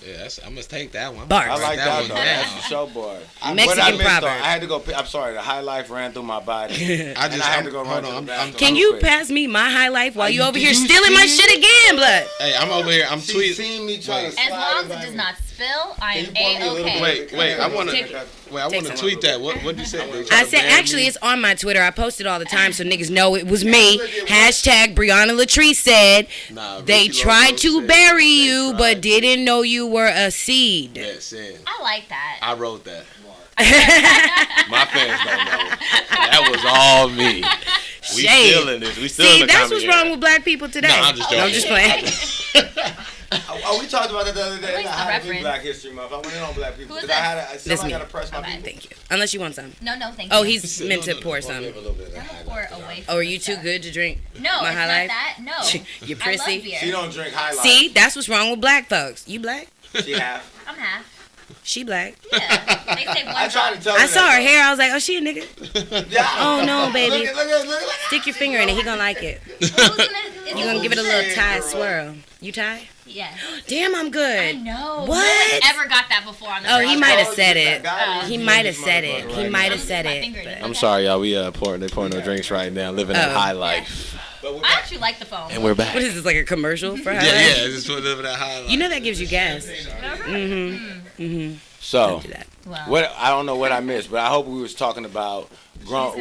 Speaker 4: Yeah, I must take that one.
Speaker 6: Bars.
Speaker 3: I like that
Speaker 4: one
Speaker 3: though.
Speaker 4: down.
Speaker 3: That's the show bar.
Speaker 6: Mexican
Speaker 3: What I missed, though,
Speaker 6: proverb.
Speaker 3: I had to go. I'm sorry. The high life ran through my body.
Speaker 4: I
Speaker 3: And
Speaker 4: just
Speaker 3: I had to go
Speaker 4: hold
Speaker 3: run to
Speaker 4: on.
Speaker 3: the
Speaker 4: I'm
Speaker 3: bathroom.
Speaker 6: Can
Speaker 3: real
Speaker 6: you
Speaker 3: quick.
Speaker 6: pass me my high life while you over
Speaker 3: Did
Speaker 6: here
Speaker 3: you
Speaker 6: stealing my
Speaker 3: see
Speaker 6: shit again, blood?
Speaker 4: Hey, I'm over here. I'm
Speaker 3: She
Speaker 4: tweeting.
Speaker 3: seen me trying to
Speaker 5: As
Speaker 3: slide
Speaker 5: long as
Speaker 3: it
Speaker 5: it does
Speaker 3: back.
Speaker 5: not spill, I
Speaker 3: Can
Speaker 5: am
Speaker 3: you pour me a little
Speaker 5: A-okay.
Speaker 3: bit?
Speaker 4: Wait, I want to.
Speaker 6: Take-
Speaker 4: Wait, I want to
Speaker 6: some.
Speaker 4: tweet that. What did you say?
Speaker 6: I said, actually, it's on my Twitter. I post it all the time so niggas know it was me. Hashtag Briana Latrise said,
Speaker 4: Nah,
Speaker 6: they
Speaker 4: Richie
Speaker 6: tried
Speaker 4: Loco
Speaker 6: to
Speaker 4: said
Speaker 6: bury
Speaker 4: they
Speaker 6: you,
Speaker 4: tried
Speaker 6: but
Speaker 4: to.
Speaker 6: didn't know you were a seed.
Speaker 4: Yeah, sin.
Speaker 5: I like that.
Speaker 4: I wrote that. My fans don't know. That was all me. We
Speaker 6: Shade.
Speaker 4: still in this. We still in
Speaker 6: See,
Speaker 4: the
Speaker 6: that's
Speaker 4: comedy
Speaker 6: what's
Speaker 4: era.
Speaker 6: wrong with black people today.
Speaker 4: No, I'm just joking.
Speaker 6: I'm just playing.
Speaker 3: Oh, we talked about that the other day.
Speaker 5: Who is the
Speaker 3: I had to do
Speaker 5: reference?
Speaker 3: Black History Month. I went in on black people.
Speaker 5: Who is
Speaker 3: Because I
Speaker 5: this?
Speaker 3: had to,
Speaker 6: This
Speaker 3: somebody
Speaker 6: me.
Speaker 3: got to press my
Speaker 5: Okay.
Speaker 3: people.
Speaker 6: Thank you. Unless you want some.
Speaker 5: No, thank
Speaker 6: Oh,
Speaker 5: you.
Speaker 6: he's meant to pour some.
Speaker 5: I'm gonna pour it away from
Speaker 6: Oh, are
Speaker 5: the
Speaker 6: you too
Speaker 5: stuff.
Speaker 6: good to drink
Speaker 5: No,
Speaker 6: my
Speaker 5: it's
Speaker 6: high
Speaker 5: not
Speaker 6: life?
Speaker 5: that. No.
Speaker 6: You
Speaker 5: I love
Speaker 6: prissy?
Speaker 5: beer.
Speaker 3: She don't drink High Life.
Speaker 6: See, that's what's wrong with black folks. You black?
Speaker 3: She half.
Speaker 5: I'm half.
Speaker 6: She black.
Speaker 5: Yeah. They say one
Speaker 3: I tried to tell her
Speaker 6: I
Speaker 3: that,
Speaker 6: saw her
Speaker 3: though.
Speaker 6: hair. I was like, oh, she a nigga.
Speaker 3: Yeah.
Speaker 6: Oh, no, baby.
Speaker 3: Look at.
Speaker 6: Stick your finger in it. He gonna like it.
Speaker 5: Who's gonna,
Speaker 6: You gonna give it a little tie swirl. You tie?
Speaker 5: Yeah.
Speaker 6: Damn, I'm
Speaker 5: I
Speaker 6: good.
Speaker 5: know.
Speaker 6: What?
Speaker 5: No one ever got that before on the
Speaker 6: Oh,
Speaker 5: show.
Speaker 6: he might have said it.
Speaker 3: He
Speaker 6: He might have said it. He might have said
Speaker 5: My
Speaker 6: it.
Speaker 5: finger
Speaker 6: but-
Speaker 5: did
Speaker 4: I'm
Speaker 5: that.
Speaker 4: sorry, y'all. We pouring no drinks right now. Living that
Speaker 6: Oh.
Speaker 4: high life.
Speaker 5: I actually like the phone.
Speaker 4: And we're back.
Speaker 6: What is this, like a commercial for
Speaker 4: Yeah,
Speaker 6: high
Speaker 4: yeah.
Speaker 6: life?
Speaker 4: Just living that high life.
Speaker 6: You know that gives you gas. Mm-hmm.
Speaker 3: So,
Speaker 6: Don't do that.
Speaker 5: Well,
Speaker 3: what I don't know what I missed, but I hope we was talking about growing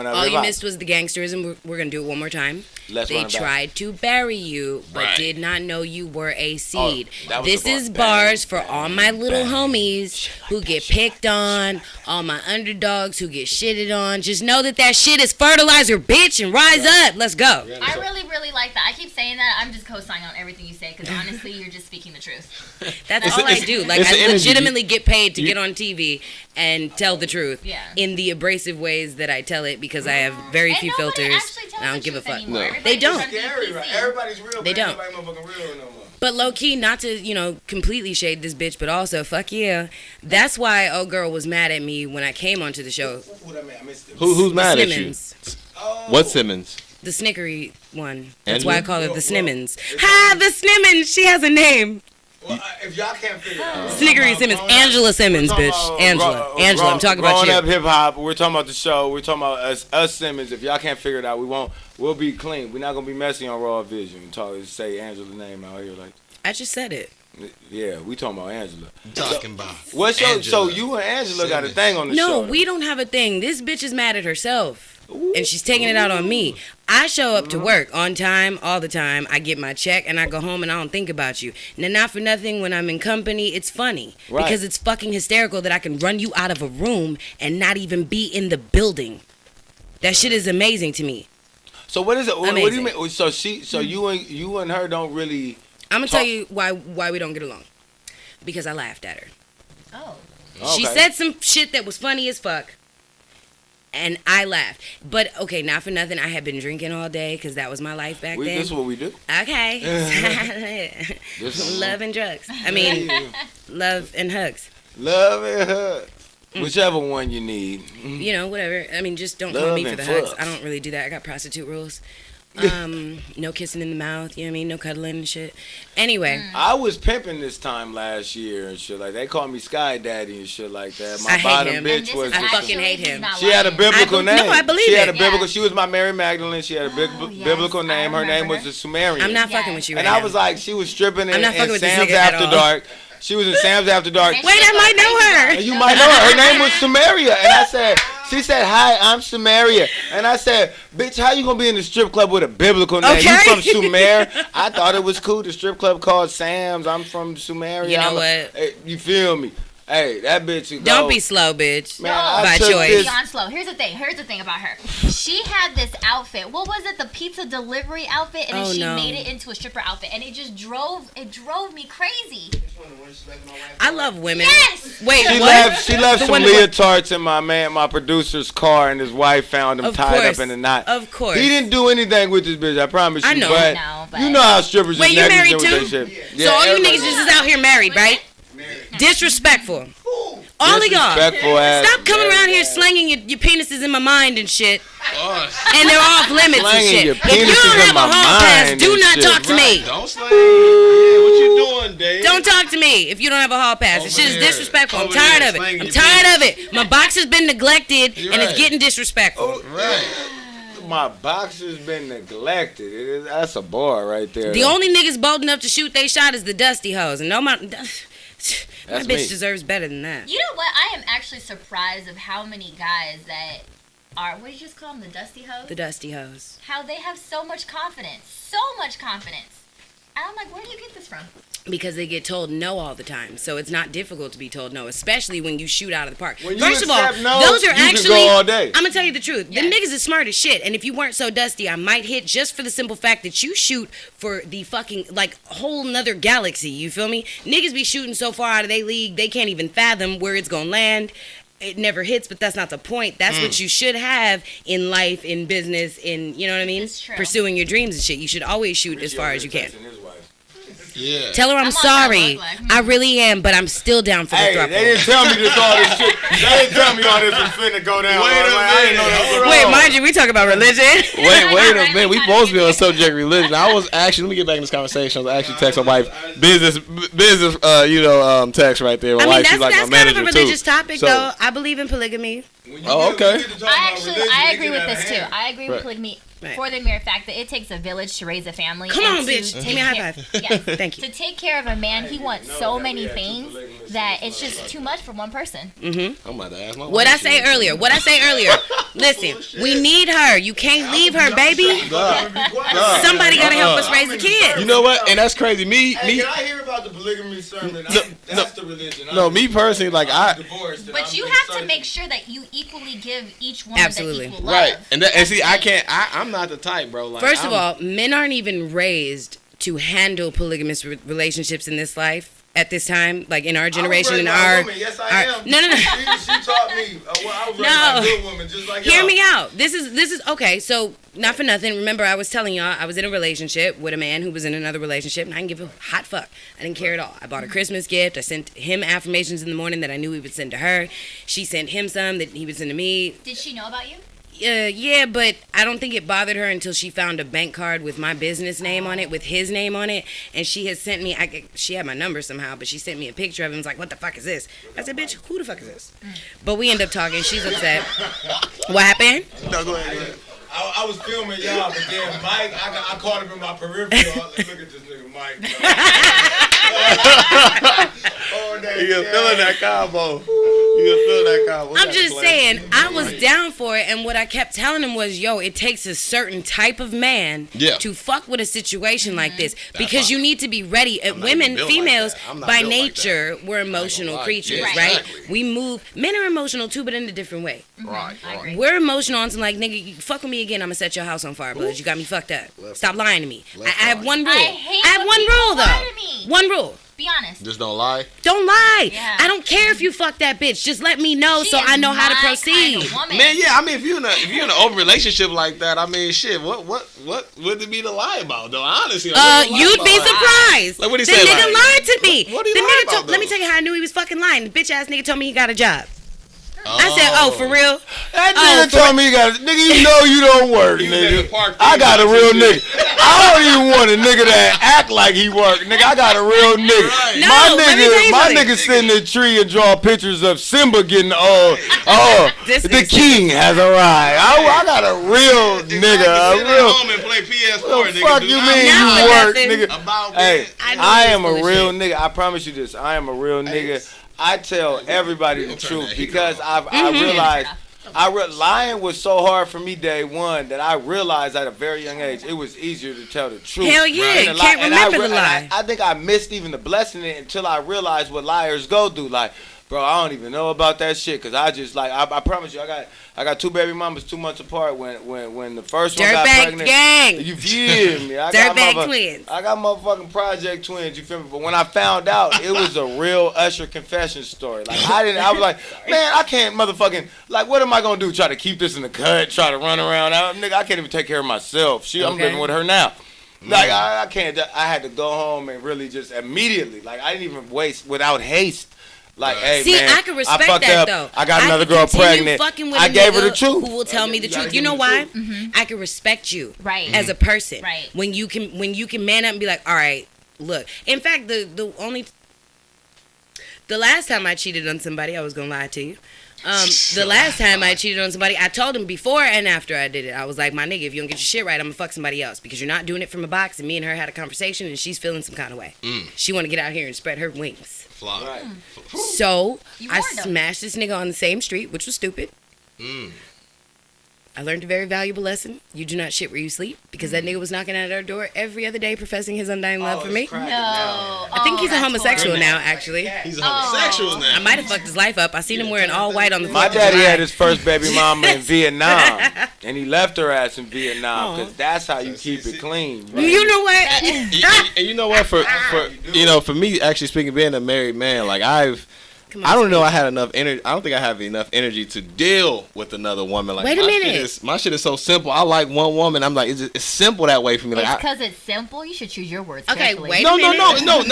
Speaker 3: up.
Speaker 6: All you
Speaker 3: hip-hop.
Speaker 6: missed was the gangsterism. We're going to do it one more time.
Speaker 3: Let's
Speaker 6: They
Speaker 3: run it back.
Speaker 6: tried to bury you, but
Speaker 4: Right.
Speaker 6: did not know you were a seed.
Speaker 3: that was
Speaker 6: This
Speaker 3: the bar.
Speaker 6: is
Speaker 3: Bang,
Speaker 6: bars for
Speaker 3: bang,
Speaker 6: all my little
Speaker 3: bang.
Speaker 6: homies who get picked on, all my underdogs who get shitted on. Just know that shit is fertilizer, bitch, and rise up. Let's go.
Speaker 5: I really, really like that. I keep saying that. I'm just co-signing on everything you say because honestly, you're just speaking the truth.
Speaker 6: That's
Speaker 4: It's
Speaker 6: all
Speaker 4: a-
Speaker 6: I
Speaker 4: it's-
Speaker 6: do. Like,
Speaker 4: it's
Speaker 6: I
Speaker 4: the energy.
Speaker 6: legitimately get paid to get on TV and tell the truth
Speaker 5: Yeah.
Speaker 6: in the abrasive ways that I tell it because I have very
Speaker 5: And
Speaker 6: few
Speaker 5: nobody
Speaker 6: filters.
Speaker 5: actually tells
Speaker 6: And I don't
Speaker 5: the
Speaker 6: give a
Speaker 5: truth
Speaker 6: fuck.
Speaker 5: anymore.
Speaker 4: No.
Speaker 5: Everybody
Speaker 6: They don't.
Speaker 5: just wants to be
Speaker 3: Scary, right?
Speaker 5: PC.
Speaker 3: Everybody's real.
Speaker 6: They
Speaker 3: but
Speaker 6: don't.
Speaker 3: Everybody motherfucking real no more.
Speaker 6: But low key, not to, completely shade this bitch, but also, fuck yeah. That's why old girl was mad at me when I came onto the show.
Speaker 3: Who that man? I missed it.
Speaker 4: Who's mad at you?
Speaker 6: Snimmons.
Speaker 3: Oh.
Speaker 4: What Simmons?
Speaker 6: The snickery one. That's
Speaker 4: Angela?
Speaker 6: why I call her the
Speaker 3: Whoa.
Speaker 6: Snimmons. Ha, the Snimmons. She has a name.
Speaker 3: Well, if y'all can't figure it out.
Speaker 6: Snickery Simmons. Angela Simmons, bitch. Angela. Angela, I'm talking about
Speaker 3: Growing up
Speaker 6: you.
Speaker 3: hip hop. We're talking about the show. We're talking about us Simmons. If y'all can't figure it out, we'll be clean. We're not gonna be messy on Raw Vision. Say Angela's name out here like.
Speaker 6: I just said it.
Speaker 3: Yeah, we talking about Angela.
Speaker 4: Talking about.
Speaker 3: What's your? So
Speaker 4: Angela
Speaker 3: you and Angela got a
Speaker 4: Simmons.
Speaker 3: thing on the show.
Speaker 6: No, we don't have a thing. This bitch is mad at herself. And she's taking it out on me. I show up to work on time, all the time. I get my check and I go home and I don't think about you. Now, not for nothing, when I'm in company, it's funny.
Speaker 3: Right.
Speaker 6: Because it's fucking hysterical that I can run you out of a room and not even be in the building. That shit is amazing to me.
Speaker 3: So what is it? What do you
Speaker 6: Amazing.
Speaker 3: mean? So you and her don't really.
Speaker 6: I'm gonna
Speaker 3: Talk-
Speaker 6: tell you why we don't get along. Because I laughed at her.
Speaker 5: Oh.
Speaker 6: She
Speaker 3: Okay.
Speaker 6: said some shit that was funny as fuck. And I laughed. But, okay, not for nothing. I had been drinking all day because that was my life back then.
Speaker 3: This is what we do.
Speaker 6: Okay.
Speaker 3: This is
Speaker 6: Love and drugs. I mean, love and hugs.
Speaker 3: love and hug. Whichever one you need.
Speaker 6: You know, whatever. I mean, just don't call
Speaker 3: Love
Speaker 6: me for
Speaker 3: and
Speaker 6: the hugs.
Speaker 3: fucks.
Speaker 6: I don't really do that. I got prostitute rules. No kissing in the mouth, you know what I mean? No cuddling and shit. Anyway.
Speaker 3: I was pimping this time last year and shit like they called me Sky Daddy and shit like that. My
Speaker 6: I hate
Speaker 3: bottom
Speaker 6: him.
Speaker 3: bitch was.
Speaker 6: I fucking hate him.
Speaker 3: She had a biblical name.
Speaker 6: No, I believe
Speaker 3: she
Speaker 6: it.
Speaker 3: had a biblical. She was my Mary Magdalene. She had a biblical name. Her name was the Sumerian.
Speaker 6: I'm not fucking with you right
Speaker 3: now. And
Speaker 6: now.
Speaker 3: I was like, she was stripping in
Speaker 6: with
Speaker 3: Sam's After Dark. She was in Sam's After Dark.
Speaker 6: Wait, I might know her.
Speaker 3: And you might know her. Her name was Sumeria. And I said, she said, hi, I'm Sumeria. And I said, bitch, how you going to be in the strip club with a biblical name?
Speaker 6: Okay.
Speaker 3: You from Sumer? I thought it was cool. The strip club called Sam's. I'm from Sumeria.
Speaker 6: You know what?
Speaker 3: Hey, you feel me? Hey, that bitch.
Speaker 6: Don't be slow, bitch.
Speaker 3: Man,
Speaker 6: by choice.
Speaker 5: Beyond slow. Here's the thing about her. She had this outfit. What was it? The pizza delivery outfit, and then she made it into a stripper outfit, and it just drove me crazy.
Speaker 6: I love women.
Speaker 5: Yes.
Speaker 3: She
Speaker 6: Wait, what?
Speaker 3: left some leotards in my producer's car, and his wife found him tied up in a knot.
Speaker 6: Of course.
Speaker 3: He didn't do anything with this bitch. I promise you.
Speaker 6: I know.
Speaker 3: But you know how strippers
Speaker 6: Wait,
Speaker 3: just
Speaker 6: you married
Speaker 3: negligent
Speaker 6: too?
Speaker 3: with that shit.
Speaker 6: So all you niggas just is out here married, right? Disrespectful. All of y'all. Stop coming around here slanging your penises in my mind and shit. And they're off limits and shit. If you don't have a hall pass, do not talk to me.
Speaker 4: Don't slang. Yeah, what you doing, Dave?
Speaker 6: Don't talk to me if you don't have a hall pass. This shit is disrespectful. I'm tired of it. I'm tired of it. My box has been neglected and it's getting disrespectful.
Speaker 4: Right.
Speaker 3: My box has been neglected. That's a bar right there.
Speaker 6: The only niggas bold enough to shoot they shot is the dusty hoes. And no, my bitch deserves better than that.
Speaker 5: You know what? I am actually surprised of how many guys that are, what did you just call them, the dusty hoes?
Speaker 6: The dusty hoes.
Speaker 5: How they have so much confidence. So much confidence. And I'm like, where do you get this from?
Speaker 6: Because they get told no all the time. So it's not difficult to be told no, especially when you shoot out of the park.
Speaker 3: When
Speaker 6: First of all,
Speaker 3: no,
Speaker 6: those are
Speaker 3: you
Speaker 6: actually,
Speaker 3: can go all day.
Speaker 6: I'm going to tell you the truth. The niggas is smart as shit. And if you weren't so dusty, I might hit just for the simple fact that you shoot for the fucking, like, whole nother galaxy. You feel me? Niggas be shooting so far out of their league, they can't even fathom where it's going to land. It never hits, but that's not the point. That's what you should have in life, in business, in, you know what I mean?
Speaker 5: It's true.
Speaker 6: Pursuing your dreams and shit. You should always shoot as far as you can.
Speaker 4: Yeah.
Speaker 6: Tell her I'm sorry. I really am, but I'm still down for the throuple.
Speaker 3: They didn't tell me all this shit. They didn't tell me all this was finna go down.
Speaker 6: Wait, mind you, we talk about religion.
Speaker 4: Wait a minute. We supposed to be on the subject of religion. I was actually, let me get back in this conversation. I was actually texting my wife business, text right there. My wife, she's like my
Speaker 6: that's kind
Speaker 4: manager
Speaker 6: of a religious
Speaker 4: too.
Speaker 6: topic, though. I believe in polygamy.
Speaker 4: Oh, okay.
Speaker 5: I agree with this too. I agree with polygamy for the mere fact that it takes a village to raise a family.
Speaker 6: Come on, bitch. Give me a high five.
Speaker 5: Yes.
Speaker 6: Thank you.
Speaker 5: To take care of a man, he wants so many things that it's just too much for one person.
Speaker 6: Mm-hmm.
Speaker 4: I'm about to ask my wife.
Speaker 6: What I say earlier. Listen, we need her. You can't leave her, baby. Somebody gotta help us raise the kids.
Speaker 4: You know what? And that's crazy.
Speaker 3: Can I hear about the polygamy sermon? That's the religion.
Speaker 4: No, me personally, like
Speaker 5: But you have to make sure that you equally give each woman
Speaker 6: Absolutely.
Speaker 5: the equal love.
Speaker 4: right. And see, I can't. I'm not the type, bro. Like,
Speaker 6: First of all, men aren't even raised to handle polygamous relationships in this life at this time, like in our generation.
Speaker 3: Yes, I am.
Speaker 6: No.
Speaker 3: She taught me. I was raised by a good woman, just like
Speaker 6: Hear me out. This is okay. So not for nothing. Remember, I was telling y'all I was in a relationship with a man who was in another relationship, and I didn't give a hot fuck. I didn't care at all. I bought a Christmas gift. I sent him affirmations in the morning that I knew he would send to her. She sent him some that he would send to me.
Speaker 5: Did she know about you?
Speaker 6: Yeah, but I don't think it bothered her until she found a bank card with my business name on it, with his name on it, and she had sent me, she had my number somehow, but she sent me a picture of him and was like, what the fuck is this? I said, bitch, who the fuck is this? But we end up talking. She's upset. What happened?
Speaker 4: No, go ahead.
Speaker 3: I was filming y'all, but then Mike, I caught him in my peripheral. Look at this nigga Mike.
Speaker 4: You're feeling that combo.
Speaker 6: I'm just saying, I was down for it, and what I kept telling him was, yo, it takes a certain type of man to fuck with a situation like this, because you need to be ready. Women, females, by nature, we're emotional creatures, right? We move. Men are emotional too, but in a different way.
Speaker 4: Right.
Speaker 6: We're emotional on some like, nigga, you fuck with me again, I'm gonna set your house on fire, blood. You got me fucked up. Stop lying to me. I have one rule. I have one rule though. One rule.
Speaker 5: Be honest.
Speaker 4: Just don't lie.
Speaker 6: Don't lie.
Speaker 5: Yeah.
Speaker 6: I don't care if you fuck that bitch. Just let me know so I know how to proceed.
Speaker 4: Man, yeah. I mean, if you're in an open relationship like that, I mean, shit. What would it be to lie about though? Honestly,
Speaker 6: you'd be surprised.
Speaker 4: Like what he
Speaker 6: the
Speaker 4: said.
Speaker 6: nigga lied to me.
Speaker 4: What do you lie about?
Speaker 6: Let me tell you how I knew he was fucking lying. The bitch ass nigga told me he got a job. I said, oh, for real?
Speaker 3: That nigga told me, nigga, you know you don't work, nigga. I got a real nigga. I don't even want a nigga that act like he work, nigga. I got a real nigga.
Speaker 6: Right. No,
Speaker 3: my nigga sit in the tree and draw pictures of Simba getting old. The king has arrived. I got a real nigga. A real.
Speaker 4: Home and play PS4,
Speaker 3: What the fuck you mean you work, nigga? Hey, I am a real nigga. I promise you this. I am a real nigga. I tell everybody the truth because I realized lying was so hard for me day one that I realized at a very young age it was easier to tell the truth.
Speaker 6: Hell yeah, you can't remember the lie.
Speaker 3: I think I missed even the blessing in it until I realized what liars go through. Like, bro, I don't even know about that shit because I just like I promise you I got 2 baby mamas 2 months apart when the first one got pregnant.
Speaker 6: Gang.
Speaker 3: You feel me?
Speaker 6: Dirtbag twins.
Speaker 3: I got motherfucking project twins. You feel me? But when I found out, it was a real Usher confession story. Like I was like, man, I can't motherfucking like. What am I gonna do? Try to keep this in the cut? Try to run around? Nigga, I can't even take care of myself. I'm living with her now. Like I can't. I had to go home and really just immediately. Like I didn't even waste without haste. Like, hey,
Speaker 6: see,
Speaker 3: man,
Speaker 6: I can respect that though.
Speaker 3: I got another girl pregnant. I gave her the truth.
Speaker 6: Who will tell me the truth? You know why? I can respect you as a person. Right. When you can man up and be like, all right, look. In fact, the last time I cheated on somebody, I was gonna lie to you. The last time I cheated on somebody, I told him before and after I did it. I was like, my nigga, if you don't get your shit right, I'm gonna fuck somebody else because you're not doing it from a box. And me and her had a conversation, and she's feeling some kind of way. She want to get out here and spread her wings.
Speaker 4: Right.
Speaker 6: So I smashed this nigga on the same street, which was stupid. I learned a very valuable lesson. You do not shit where you sleep because that nigga was knocking at our door every other day professing his undying love for me.
Speaker 5: No.
Speaker 6: I think he's a homosexual now, actually.
Speaker 4: He's a homosexual now.
Speaker 6: I might have fucked his life up. I seen him wearing all white on the 4th
Speaker 3: My
Speaker 6: of
Speaker 3: daddy
Speaker 6: July.
Speaker 3: had his first baby mama in Vietnam, and he left her ass in Vietnam because that's how you keep it clean. Right?
Speaker 6: You know what?
Speaker 4: And you know what? For me, actually speaking, being a married man, like I don't know. I had enough energy. I don't think I have enough energy to deal with another woman. Like,
Speaker 6: wait a minute.
Speaker 4: My shit is so simple. I like one woman. I'm like, it's simple that way for me. Like,
Speaker 5: it's because it's simple. You should choose your words carefully.
Speaker 6: Wait a minute.
Speaker 4: No.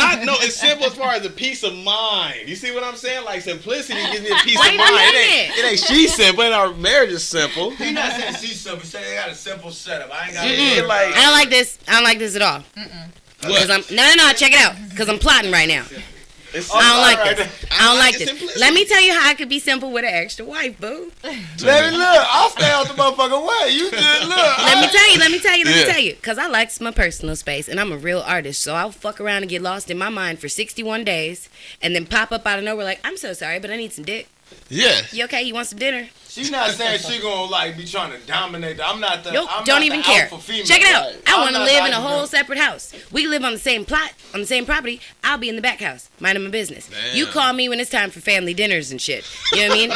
Speaker 4: It's simple as far as the peace of mind. You see what I'm saying? Like, simplicity gives me a peace of mind. It ain't she's simple, and our marriage is simple.
Speaker 3: You're not saying she's simple. You're saying they got a simple setup. I ain't got
Speaker 6: I don't like this. I don't like this at all. What? No. Check it out. Because I'm plotting right now. I don't like this. I don't like this. Simplicity. Let me tell you how I could be simple with an extra wife, boo.
Speaker 3: Let me look. I'll stay out the motherfucking way. You just look.
Speaker 6: Let me tell you. Because I like my personal space, and I'm a real artist, so I'll fuck around and get lost in my mind for 61 days, and then pop up out of nowhere like, I'm so sorry, but I need some dick.
Speaker 4: Yeah.
Speaker 6: You okay? You want some dinner?
Speaker 3: She's not saying she gonna like be trying to dominate. I'm not the.
Speaker 6: Nope,
Speaker 3: I'm
Speaker 6: don't
Speaker 3: not
Speaker 6: even
Speaker 3: the
Speaker 6: care.
Speaker 3: Alpha female.
Speaker 6: Check it out.
Speaker 3: Right.
Speaker 6: I want to live in a whole separate house. We live on the same plot, on the same property. I'll be in the back house, minding my business.
Speaker 4: Damn.
Speaker 6: You call me when it's time for family dinners and shit. You know what I mean?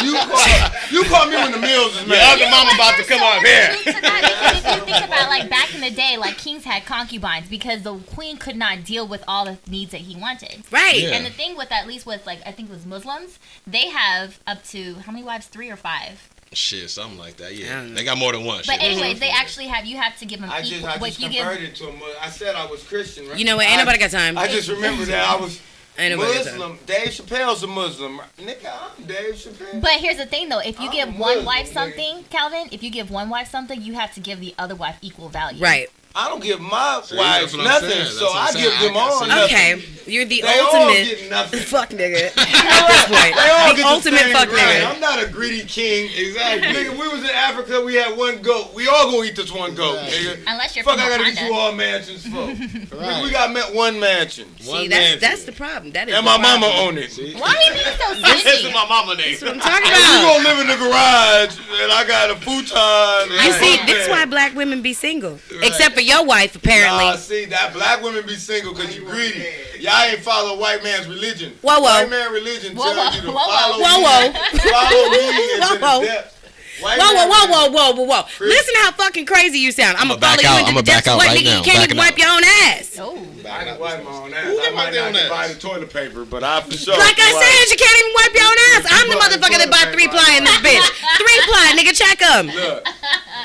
Speaker 3: you call me when the meals is made.
Speaker 4: Your other mama about to come up here.
Speaker 5: If you think about like back in the day, like kings had concubines because the queen could not deal with all the needs that he wanted.
Speaker 6: Right.
Speaker 4: Yeah.
Speaker 5: And the thing with at least with like I think it was Muslims, they have up to how many wives? 3 or 5.
Speaker 4: Shit, something like that. Yeah, they got more than one.
Speaker 5: But anyways, they actually have. You have to give them
Speaker 3: I
Speaker 5: equal.
Speaker 3: just converted to a Muslim. I said I was Christian. Right?
Speaker 6: You know what? Ain't nobody got time.
Speaker 3: I just remember that I was
Speaker 6: Ain't nobody got time.
Speaker 3: Muslim. Dave Chappelle's a Muslim. Nigga, I'm Dave Chappelle.
Speaker 5: But here's the thing, though. If you
Speaker 3: I'm
Speaker 5: give
Speaker 3: a
Speaker 5: one
Speaker 3: Muslim,
Speaker 5: wife
Speaker 3: nigga.
Speaker 5: something, Calvin, if you give one wife something, you have to give the other wife equal value.
Speaker 6: Right.
Speaker 3: I don't give my
Speaker 4: See,
Speaker 3: wives
Speaker 4: that's what I'm
Speaker 3: nothing,
Speaker 4: saying.
Speaker 3: so
Speaker 4: That's what
Speaker 3: I
Speaker 4: I'm
Speaker 3: give
Speaker 4: saying.
Speaker 3: them all nothing.
Speaker 6: Okay. You're the
Speaker 3: They all
Speaker 6: ultimate.
Speaker 3: get nothing.
Speaker 6: Fuck nigga. At this point.
Speaker 3: They all
Speaker 6: The
Speaker 3: get
Speaker 6: ultimate
Speaker 3: the same
Speaker 6: fuck
Speaker 3: grind.
Speaker 6: nigga.
Speaker 3: I'm not a greedy king.
Speaker 4: Exactly.
Speaker 3: Nigga, we was in Africa, we had one goat. We all gonna eat this one goat, nigga.
Speaker 5: Unless you're
Speaker 3: Fuck,
Speaker 5: from
Speaker 3: I gotta get
Speaker 5: Wakanda.
Speaker 3: you all mansions for. Nigga, we got one mansion.
Speaker 6: See, that's the problem. That is
Speaker 3: And
Speaker 6: the
Speaker 3: my mama
Speaker 6: problem.
Speaker 3: own it.
Speaker 5: Why are you being so
Speaker 4: This is
Speaker 5: stingy?
Speaker 4: my mama name.
Speaker 6: That's what I'm talking
Speaker 3: We
Speaker 6: about.
Speaker 3: gonna live in the garage, and I got a futon.
Speaker 6: You see, this is why black women be single. Except for your wife, apparently.
Speaker 3: Nah, see, that black women be single because you greedy. Y'all ain't follow white man's religion.
Speaker 6: Whoa, whoa.
Speaker 3: White man religion
Speaker 5: Whoa,
Speaker 3: tells you to
Speaker 5: whoa, whoa,
Speaker 3: follow
Speaker 6: whoa.
Speaker 3: me.
Speaker 6: Whoa,
Speaker 3: Follow me into
Speaker 6: Whoa.
Speaker 3: the depths. White
Speaker 6: Whoa,
Speaker 3: man
Speaker 6: whoa,
Speaker 3: religion-
Speaker 6: whoa, whoa, whoa, whoa. Listen how fucking crazy you sound. I'm
Speaker 4: I'ma
Speaker 6: gonna follow
Speaker 4: back
Speaker 6: you
Speaker 4: out.
Speaker 6: into
Speaker 4: I'ma
Speaker 6: the depths.
Speaker 4: back out
Speaker 6: What,
Speaker 4: right
Speaker 6: nigga,
Speaker 4: now.
Speaker 6: you can't even
Speaker 4: Backing
Speaker 6: wipe
Speaker 4: out.
Speaker 6: your own ass.
Speaker 5: Oh.
Speaker 3: I can wipe my own ass.
Speaker 4: Who
Speaker 3: I
Speaker 4: got
Speaker 3: might
Speaker 4: their
Speaker 3: not
Speaker 4: own
Speaker 3: can
Speaker 4: ass?
Speaker 3: buy the toilet paper, but I for sure.
Speaker 6: Like I
Speaker 3: wipe.
Speaker 6: said, you can't even wipe your own ass. I'm the motherfucker that bought 3-ply in this bitch. 3-ply, nigga, check them.
Speaker 3: Look,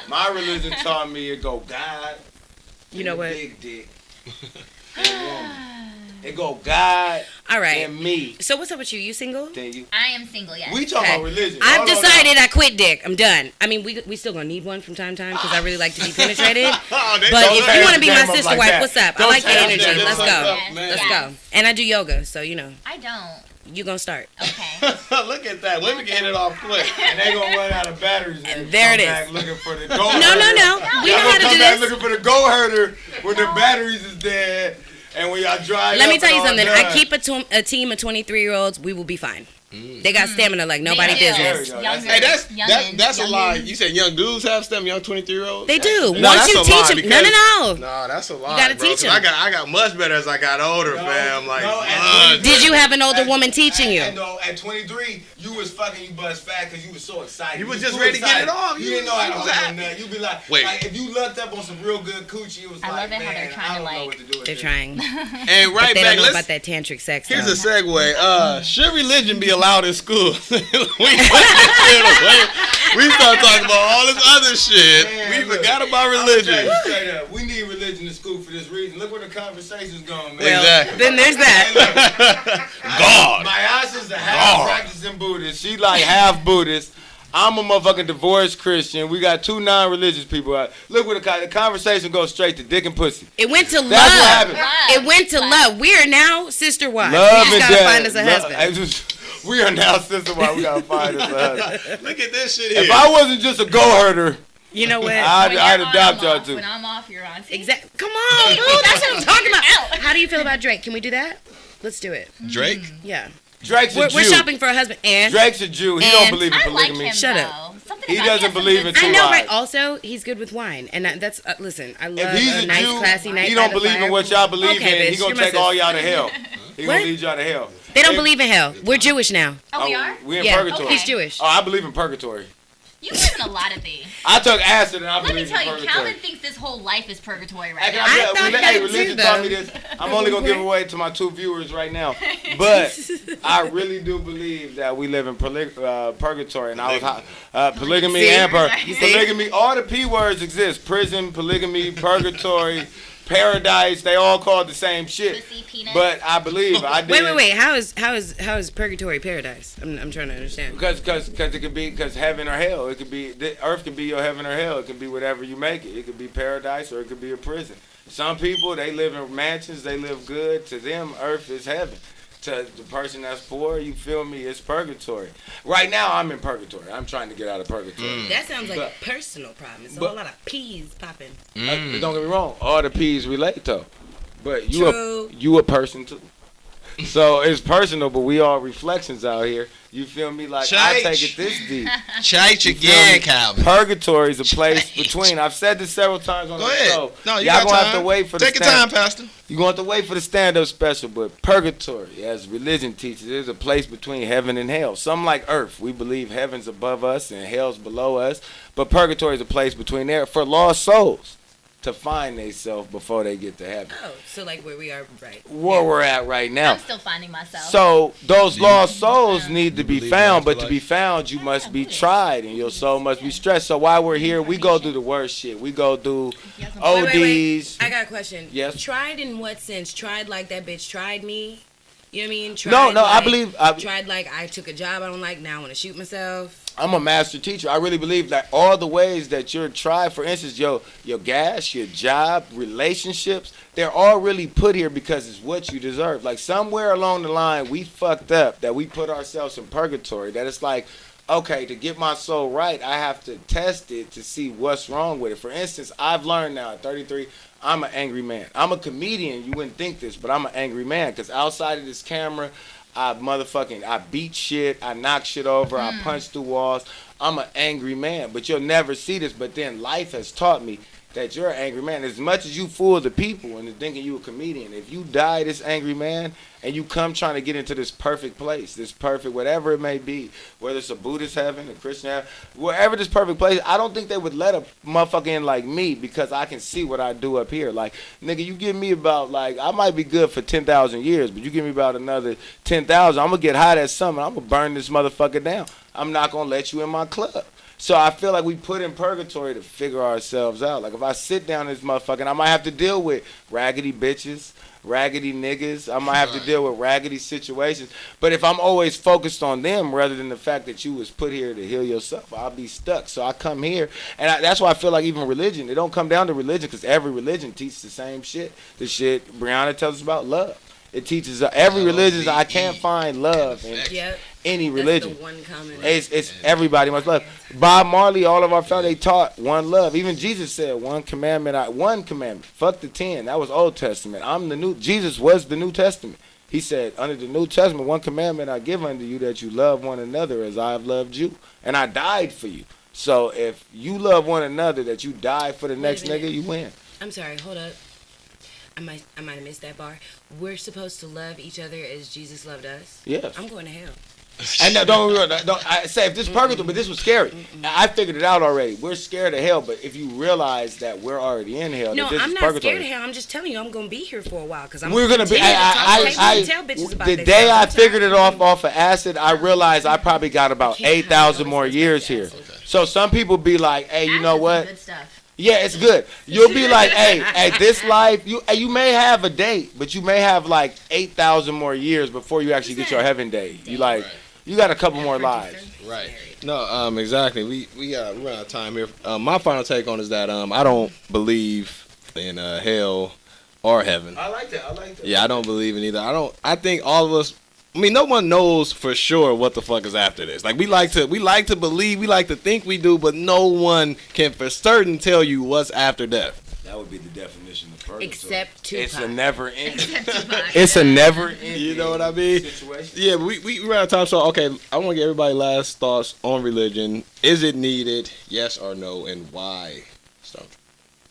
Speaker 3: my religion taught me it go God.
Speaker 6: You know what?
Speaker 3: Big dick. And woman. It go God
Speaker 6: All right.
Speaker 3: and me.
Speaker 6: So what's up with you? You single?
Speaker 3: Then you.
Speaker 5: I am single, yes.
Speaker 3: We talking
Speaker 6: Okay.
Speaker 3: about religion.
Speaker 6: I've
Speaker 3: Hold on
Speaker 6: decided I quit dick. I'm done. I mean, we still gonna need one from time to time because I really like to be penetrated.
Speaker 4: Oh, they
Speaker 6: But
Speaker 4: don't
Speaker 6: if
Speaker 4: change
Speaker 6: you want to
Speaker 3: the
Speaker 6: be my
Speaker 3: game up
Speaker 6: sister
Speaker 3: like
Speaker 6: wife,
Speaker 3: that.
Speaker 6: what's up? I
Speaker 3: Don't
Speaker 6: like the
Speaker 3: change
Speaker 6: energy.
Speaker 3: that.
Speaker 6: Let's
Speaker 3: Don't
Speaker 6: go.
Speaker 5: Yes,
Speaker 4: man.
Speaker 6: Let's
Speaker 5: yes.
Speaker 6: go. And I do yoga, so you know
Speaker 5: I don't.
Speaker 6: you gonna start.
Speaker 5: Okay.
Speaker 4: Look at that. Women can hit it off quick.
Speaker 3: And they gonna run out of batteries.
Speaker 6: And there it is.
Speaker 3: Back looking for the goat
Speaker 6: No.
Speaker 3: herder.
Speaker 6: We
Speaker 3: Y'all
Speaker 6: know how
Speaker 3: gonna
Speaker 6: to
Speaker 3: come
Speaker 6: do
Speaker 3: back
Speaker 6: this.
Speaker 3: looking for the goat herder when the batteries is dead and when y'all drive.
Speaker 6: Let me
Speaker 3: up
Speaker 6: tell you
Speaker 3: and all
Speaker 6: something.
Speaker 3: done.
Speaker 6: I keep a team of 23-year-olds. We will be fine. They got stamina like nobody
Speaker 5: They do.
Speaker 6: business.
Speaker 3: There we go.
Speaker 5: Younger,
Speaker 4: Hey, that's a
Speaker 5: youngins.
Speaker 4: lie. You said young dudes have STEM, young 23-year-olds?
Speaker 6: They do.
Speaker 4: No,
Speaker 6: Once
Speaker 4: that's
Speaker 6: you
Speaker 4: a
Speaker 6: teach
Speaker 4: lie
Speaker 6: them,
Speaker 4: because-
Speaker 6: no.
Speaker 4: No, that's a lie.
Speaker 6: You gotta
Speaker 4: bro,
Speaker 6: teach
Speaker 4: 'cause
Speaker 6: 'em.
Speaker 4: I got much better as I got older, fam. Like,
Speaker 3: No, at
Speaker 4: much
Speaker 3: 23
Speaker 6: Did you have an older woman teaching you?
Speaker 3: And no, at 23, you was fucking you bust fat because you was so excited.
Speaker 4: You was
Speaker 3: too
Speaker 4: just ready to get
Speaker 3: excited.
Speaker 4: it off.
Speaker 3: You
Speaker 4: You
Speaker 3: didn't know how to
Speaker 4: was
Speaker 3: hold
Speaker 4: happy.
Speaker 3: no nut. You be like,
Speaker 4: Wait.
Speaker 3: like, if you looked up on some real good coochie, it was
Speaker 5: I
Speaker 3: like,
Speaker 5: love it how
Speaker 3: man,
Speaker 5: they're trying
Speaker 3: I
Speaker 5: to,
Speaker 3: don't know
Speaker 5: like-
Speaker 3: what to do with
Speaker 6: They're
Speaker 3: this.
Speaker 6: trying.
Speaker 4: And right
Speaker 6: They
Speaker 4: back,
Speaker 6: don't know about
Speaker 4: let's,
Speaker 6: that tantric sex.
Speaker 4: here's
Speaker 6: though.
Speaker 4: a segue. Should religion be allowed in school? We put this shit away. We start talking about all this other shit.
Speaker 3: Man,
Speaker 4: We
Speaker 3: look,
Speaker 4: forgot about
Speaker 3: I'ma tell
Speaker 4: religion.
Speaker 3: you straight up, we need religion in school for this reason. Look where the conversation's going, man.
Speaker 6: Well,
Speaker 4: Exactly.
Speaker 6: then there's that.
Speaker 4: God.
Speaker 3: Mayasha's a half
Speaker 4: God.
Speaker 3: practicing Buddhist. She like half Buddhist. I'm a motherfucking divorced Christian. We got two non-religious people out. Look where the conversation goes straight to dick and pussy.
Speaker 6: It went to
Speaker 3: That's what
Speaker 6: love.
Speaker 3: happened.
Speaker 6: It went to love. We are now sister wives.
Speaker 3: Love
Speaker 6: We just
Speaker 3: and
Speaker 6: gotta
Speaker 3: death.
Speaker 6: find us a husband.
Speaker 3: We are now sister wives. We gotta find us a husband.
Speaker 4: Look at this shit here.
Speaker 3: If I wasn't just a goat herder,
Speaker 6: You know what?
Speaker 3: I'd
Speaker 5: When
Speaker 3: adopt
Speaker 5: you're on,
Speaker 3: y'all
Speaker 5: I'm off.
Speaker 3: too.
Speaker 5: When I'm off, you're on. See?
Speaker 6: Exactly. Come on, boo. That's what I'm talking about. How do you feel about Drake? Can we do that? Let's do it.
Speaker 4: Drake?
Speaker 6: Yeah.
Speaker 3: Drake's a
Speaker 6: We're
Speaker 3: Jew.
Speaker 6: shopping for a husband. And
Speaker 3: Drake's a Jew. He
Speaker 6: And
Speaker 3: don't believe in
Speaker 5: I like
Speaker 3: polygamy.
Speaker 5: him,
Speaker 6: Shut
Speaker 5: though.
Speaker 6: up.
Speaker 5: Something
Speaker 3: He
Speaker 5: about
Speaker 3: doesn't
Speaker 5: has some
Speaker 3: believe
Speaker 5: good
Speaker 3: in
Speaker 6: I
Speaker 3: two
Speaker 6: know,
Speaker 3: wives.
Speaker 6: right? Also, he's good with wine, and that's listen. I love
Speaker 3: If he's
Speaker 6: a
Speaker 3: a
Speaker 6: nice,
Speaker 3: Jew,
Speaker 6: classy night.
Speaker 3: he
Speaker 6: by
Speaker 3: don't
Speaker 6: the
Speaker 3: believe
Speaker 6: fire.
Speaker 3: in what y'all believe
Speaker 6: Okay,
Speaker 3: in. He
Speaker 6: bitch,
Speaker 3: gonna
Speaker 6: you're my
Speaker 3: take all
Speaker 6: sister.
Speaker 3: y'all to hell. He
Speaker 6: What?
Speaker 3: gonna lead y'all to hell.
Speaker 6: They don't
Speaker 3: If-
Speaker 6: believe in hell. We're Jewish now.
Speaker 5: Oh, we are?
Speaker 3: We in
Speaker 6: Yeah.
Speaker 3: purgatory.
Speaker 5: Okay.
Speaker 6: He's Jewish.
Speaker 3: Oh, I believe in purgatory.
Speaker 5: You believe in a lot of things.
Speaker 3: I took acid and I
Speaker 5: Let me
Speaker 3: believe in
Speaker 5: tell you,
Speaker 3: purgatory.
Speaker 5: Calvin thinks this whole life is purgatory right
Speaker 3: Hey,
Speaker 5: now.
Speaker 3: can I
Speaker 6: thought
Speaker 3: hey,
Speaker 6: that
Speaker 3: religion
Speaker 6: too,
Speaker 3: taught me
Speaker 6: though.
Speaker 3: this. I'm only gonna give away to my two viewers right now, but I really do believe that we live in purgatory, and I was polygamy
Speaker 6: See?
Speaker 3: and
Speaker 6: You see?
Speaker 3: polygamy. All the P words exist: prison, polygamy, purgatory, paradise. They all called the same shit.
Speaker 5: Pussy, penis.
Speaker 3: But I believe I did.
Speaker 6: Wait. How is purgatory paradise? I'm trying to understand.
Speaker 3: Because it could be heaven or hell. It could be the earth could be your heaven or hell. It could be whatever you make it. It could be paradise or it could be a prison. Some people they live in mansions. They live good. To them, earth is heaven. To the person that's poor, you feel me? It's purgatory. Right now, I'm in purgatory. I'm trying to get out of purgatory.
Speaker 6: That sounds like
Speaker 3: But-
Speaker 6: a personal problem. It's a
Speaker 3: but-
Speaker 6: whole lot of peas popping.
Speaker 3: Don't get me wrong. All the P's relate though. But
Speaker 6: True.
Speaker 3: you a person too. So it's personal, but we all reflections out here. You feel me? Like I take it this deep.
Speaker 4: Church
Speaker 3: You feel
Speaker 4: again,
Speaker 3: me?
Speaker 4: Calvin.
Speaker 3: Purgatory is a place between. I've said this several times on
Speaker 4: Go
Speaker 3: the
Speaker 4: ahead.
Speaker 3: show.
Speaker 4: No, you
Speaker 3: Y'all
Speaker 4: got
Speaker 3: gonna
Speaker 4: time.
Speaker 3: have to wait for the
Speaker 4: Take your time,
Speaker 3: stand.
Speaker 4: Pastor.
Speaker 3: You're going to have to wait for the stand-up special, but purgatory, as religion teaches, is a place between heaven and hell. Something like earth. We believe heaven's above us and hell's below us, but purgatory is a place between there for lost souls to find themselves before they get to heaven.
Speaker 6: Oh, so like where we are, right?
Speaker 3: Where we're at right now.
Speaker 5: I'm still finding myself.
Speaker 3: So those lost souls need to be
Speaker 4: believe in
Speaker 3: found, but to
Speaker 4: afterlife?
Speaker 3: be found, you must be tried, and your soul must be stretched. So while we're here, we go through the worst shit. We go through ODs.
Speaker 6: Wait. I got a question.
Speaker 3: Yes.
Speaker 6: Tried in what sense? Tried like that bitch tried me? You know what I mean? Tried
Speaker 3: No, I
Speaker 6: like-
Speaker 3: believe
Speaker 6: Tried like I took a job I don't like, now I want to shoot myself.
Speaker 3: I'm a master teacher. I really believe that all the ways that you're tried, for instance, your gas, your job, relationships, they're all really put here because it's what you deserve. Like somewhere along the line, we fucked up that we put ourselves in purgatory. That it's like, okay, to get my soul right, I have to test it to see what's wrong with it. For instance, I've learned now at 33, I'm an angry man. I'm a comedian. You wouldn't think this, but I'm an angry man because outside of this camera, I beat shit, I knock shit over, I punch through walls. I'm an angry man, but you'll never see this. But then life has taught me that you're an angry man. As much as you fool the people into thinking you a comedian, if you die this angry man and you come trying to get into this perfect place, this perfect whatever it may be, whether it's a Buddhist heaven, a Christian heaven, wherever this perfect place, I don't think they would let a motherfucker in like me because I can see what I do up here. Like, nigga, you give me about, like, I might be good for 10,000 years, but you give me about another 10,000, I'm going to get hot at something. I'm going to burn this motherfucker down. I'm not going to let you in my club. So I feel like we put in purgatory to figure ourselves out. Like if I sit down in this motherfucker, I might have to deal with raggedy bitches, raggedy niggas. I might have to deal with raggedy situations. But if I'm always focused on them rather than the fact that you was put here to heal yourself, I'll be stuck. So I come here, and that's why I feel like even religion, it don't come down to religion, because every religion teaches the same shit. The shit Briana tells us about love. It teaches every religion. I can't find love in any religion.
Speaker 6: That's the one common.
Speaker 3: It's everybody must love. Bob Marley, all of our family, they taught one love. Even Jesus said one commandment. One commandment. Fuck the 10. That was Old Testament. I'm the new. Jesus was the New Testament. He said, under the New Testament, one commandment I give unto you, that you love one another as I have loved you, and I died for you. So if you love one another, that you die for the next nigga, you win.
Speaker 6: I'm sorry. Hold up. I might have missed that bar. We're supposed to love each other as Jesus loved us.
Speaker 3: Yes.
Speaker 6: I'm going to hell.
Speaker 3: And no, don't I say if this purgatory, but this was scary. I figured it out already. We're scared of hell, but if you realize that we're already in hell,
Speaker 6: no,
Speaker 3: this
Speaker 6: I'm
Speaker 3: is
Speaker 6: not
Speaker 3: purgatory.
Speaker 6: scared of hell. I'm just telling you, I'm gonna be here for a while because
Speaker 3: We're gonna be. The day I figured it off of acid, I realized I probably got about 8,000 more years here. So some people be like, "Hey, you know what?
Speaker 5: Good stuff.
Speaker 3: Yeah, it's good." You'll be like, "Hey, at this life, you may have a date, but you may have like 8,000 more years before you actually get your heaven day. You like." Right. You got a couple more lives.
Speaker 4: Right. No, exactly. We run out of time here. My final take on is that I don't believe in hell or heaven.
Speaker 3: I like that.
Speaker 4: Yeah, I don't believe in either. I think all of us, I mean, no one knows for sure what the fuck is after this. Like we like to believe, we like to think we do, but no one can for certain tell you what's after death.
Speaker 3: That would be the definition of purgatory.
Speaker 6: Except Tupac.
Speaker 3: It's a never ending.
Speaker 4: It's a never ending. You know what I mean?
Speaker 3: Situation.
Speaker 4: Yeah, but we ran out of time. So okay, I want to get everybody last thoughts on religion. Is it needed? Yes or no, and why? So,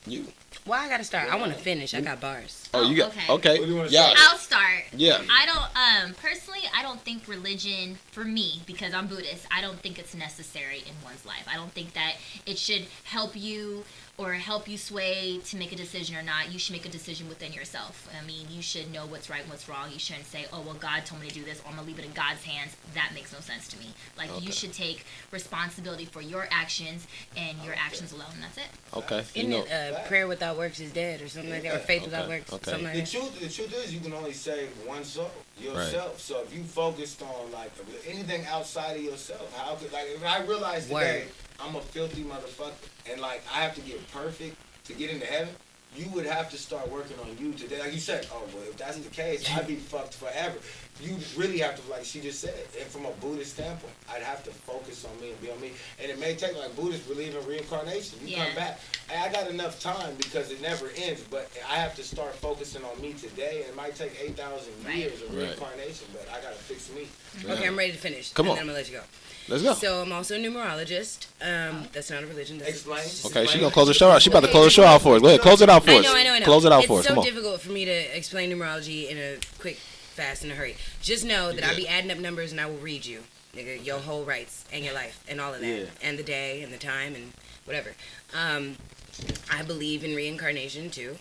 Speaker 4: you.
Speaker 6: Well, I gotta start. I want to finish. I got bars.
Speaker 4: Oh, you got okay.
Speaker 3: What do you want to
Speaker 4: Yeah.
Speaker 5: I'll start.
Speaker 4: Yeah.
Speaker 5: I don't personally I don't think religion, for me, because I'm Buddhist, I don't think it's necessary in one's life. I don't think that it should help you or help you sway to make a decision or not. You should make a decision within yourself. I mean, you should know what's right and what's wrong. You shouldn't say, "Oh, well, God told me to do this, or I'm gonna leave it in God's hands." That makes no sense to me. Like, you should take responsibility for your actions and your actions alone. That's it.
Speaker 4: Okay.
Speaker 6: Isn't it prayer without works is dead, or something like that, or faith without works, something like that?
Speaker 3: The truth is, you can only save one soul, yourself. Right. So if you focused on like anything outside of yourself, how could, like, if I realize today I'm a filthy motherfucker and like I have to get perfect to get into heaven, you would have to start working on you today. Like you said, oh well, if that's the case, I'd be fucked forever. You really have to, like she just said, and from a Buddhist standpoint, I'd have to focus on me and be on me. And it may take, like Buddhists believe in reincarnation. You come back. Hey, I got enough time because it never ends, but I have to start focusing on me today. And it might take 8,000 years of reincarnation, but I gotta fix me.
Speaker 6: Okay, I'm ready to finish.
Speaker 4: Come on.
Speaker 6: And then I'm gonna let you go.
Speaker 4: Let's go.
Speaker 6: So I'm also a numerologist. That's not a religion.
Speaker 3: Explain.
Speaker 4: Okay, she's gonna close the show out. She's about to close the show out for us. Go ahead, close it out for us.
Speaker 6: I know.
Speaker 4: Close it out for us.
Speaker 6: It's
Speaker 4: Come
Speaker 6: so
Speaker 4: on.
Speaker 6: difficult for me to explain numerology in a quick, fast, and a hurry. Just know that I'll be adding up numbers and I will read you, nigga, your whole rights and your life and all of that, and the day and the time and whatever. I believe in reincarnation too.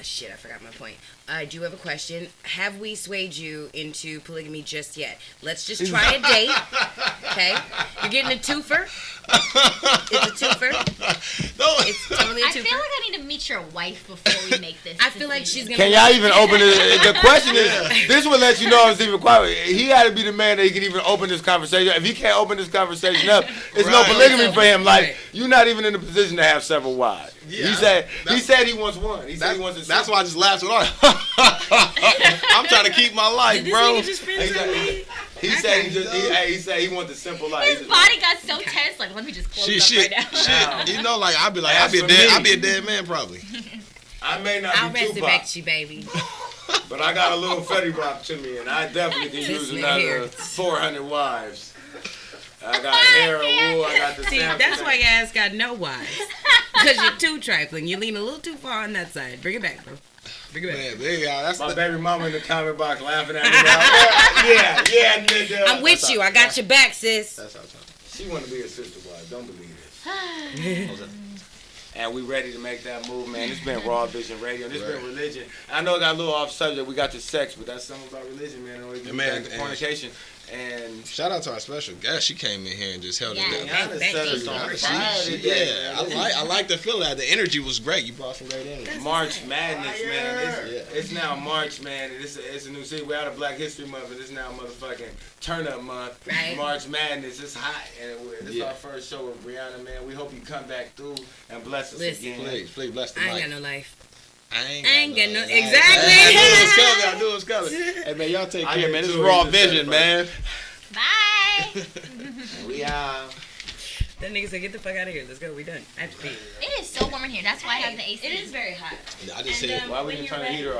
Speaker 6: Shit, I forgot my point. I do have a question. Have we swayed you into polygamy just yet? Let's just try a date. Okay? You're getting a twofer. It's a twofer.
Speaker 4: No.
Speaker 6: It's totally a twofer.
Speaker 5: I feel like I need to meet your wife before we make this.
Speaker 6: I feel like she's gonna.
Speaker 3: Can y'all even open it? The question is, this will let you know it's even quiet. He had to be the man that he can even open this conversation. If he can't open this conversation up, it's no polygamy for him. Like, you're not even in a position to have several wives. Yeah, he said he wants one. He said he wants a.
Speaker 4: That's why I just laughed so I'm trying to keep my life, bro.
Speaker 3: He said he wants a simple life.
Speaker 5: His body got so tense. Like, let me just close up right now.
Speaker 4: You know, like I'll be a dead man probably.
Speaker 3: I may not
Speaker 6: I'll
Speaker 3: be
Speaker 6: rest
Speaker 3: Tupac,
Speaker 6: it back to you, baby.
Speaker 3: but I got a little Fetty Wap to me, and I definitely can use another 400 wives. I got hair, wool, I got the
Speaker 6: See, that's why your ass got no wives. Because you're too trifling. You lean a little too far on that side. Bring it back, bro. Bring it back.
Speaker 4: Man, that's
Speaker 3: my baby mama in the comment box laughing at me now. Yeah, nigga.
Speaker 6: I'm with you. I got your back, sis.
Speaker 3: That's how she want to be a sister wife. Don't believe this. And we ready to make that move, man. It's been Raw Vision Radio. This been religion. I know it got a little off subject. We got to sex, but that's something about religion, man. Or back to fornication. And
Speaker 4: shout out to our special guest. She came in here and just held it down.
Speaker 3: Briana set us on fire today.
Speaker 4: I like the feeling that the energy was great. You brought some great energy.
Speaker 3: March Madness, man. It's now March, man. And it's a new city. We're out of Black History Month, but it's now motherfucking Turn Up Month.
Speaker 6: Right.
Speaker 3: March Madness. It's hot, and this is our first show with Briana, man. We hope you come back through and bless us again.
Speaker 4: Please bless the
Speaker 6: I
Speaker 4: mic.
Speaker 6: ain't got no life.
Speaker 4: I
Speaker 6: ain't got no
Speaker 4: exactly. I knew it was coming. Hey man, y'all take care, man. This is Raw Vision, man.
Speaker 5: Bye.
Speaker 3: We out.
Speaker 6: That nigga said, "Get the fuck out of here. Let's go. We done. I have to pee."
Speaker 5: It is so warm in here. That's why I have the AC.
Speaker 7: It is very hot.
Speaker 4: I just said,
Speaker 3: Why we didn't turn the heater off?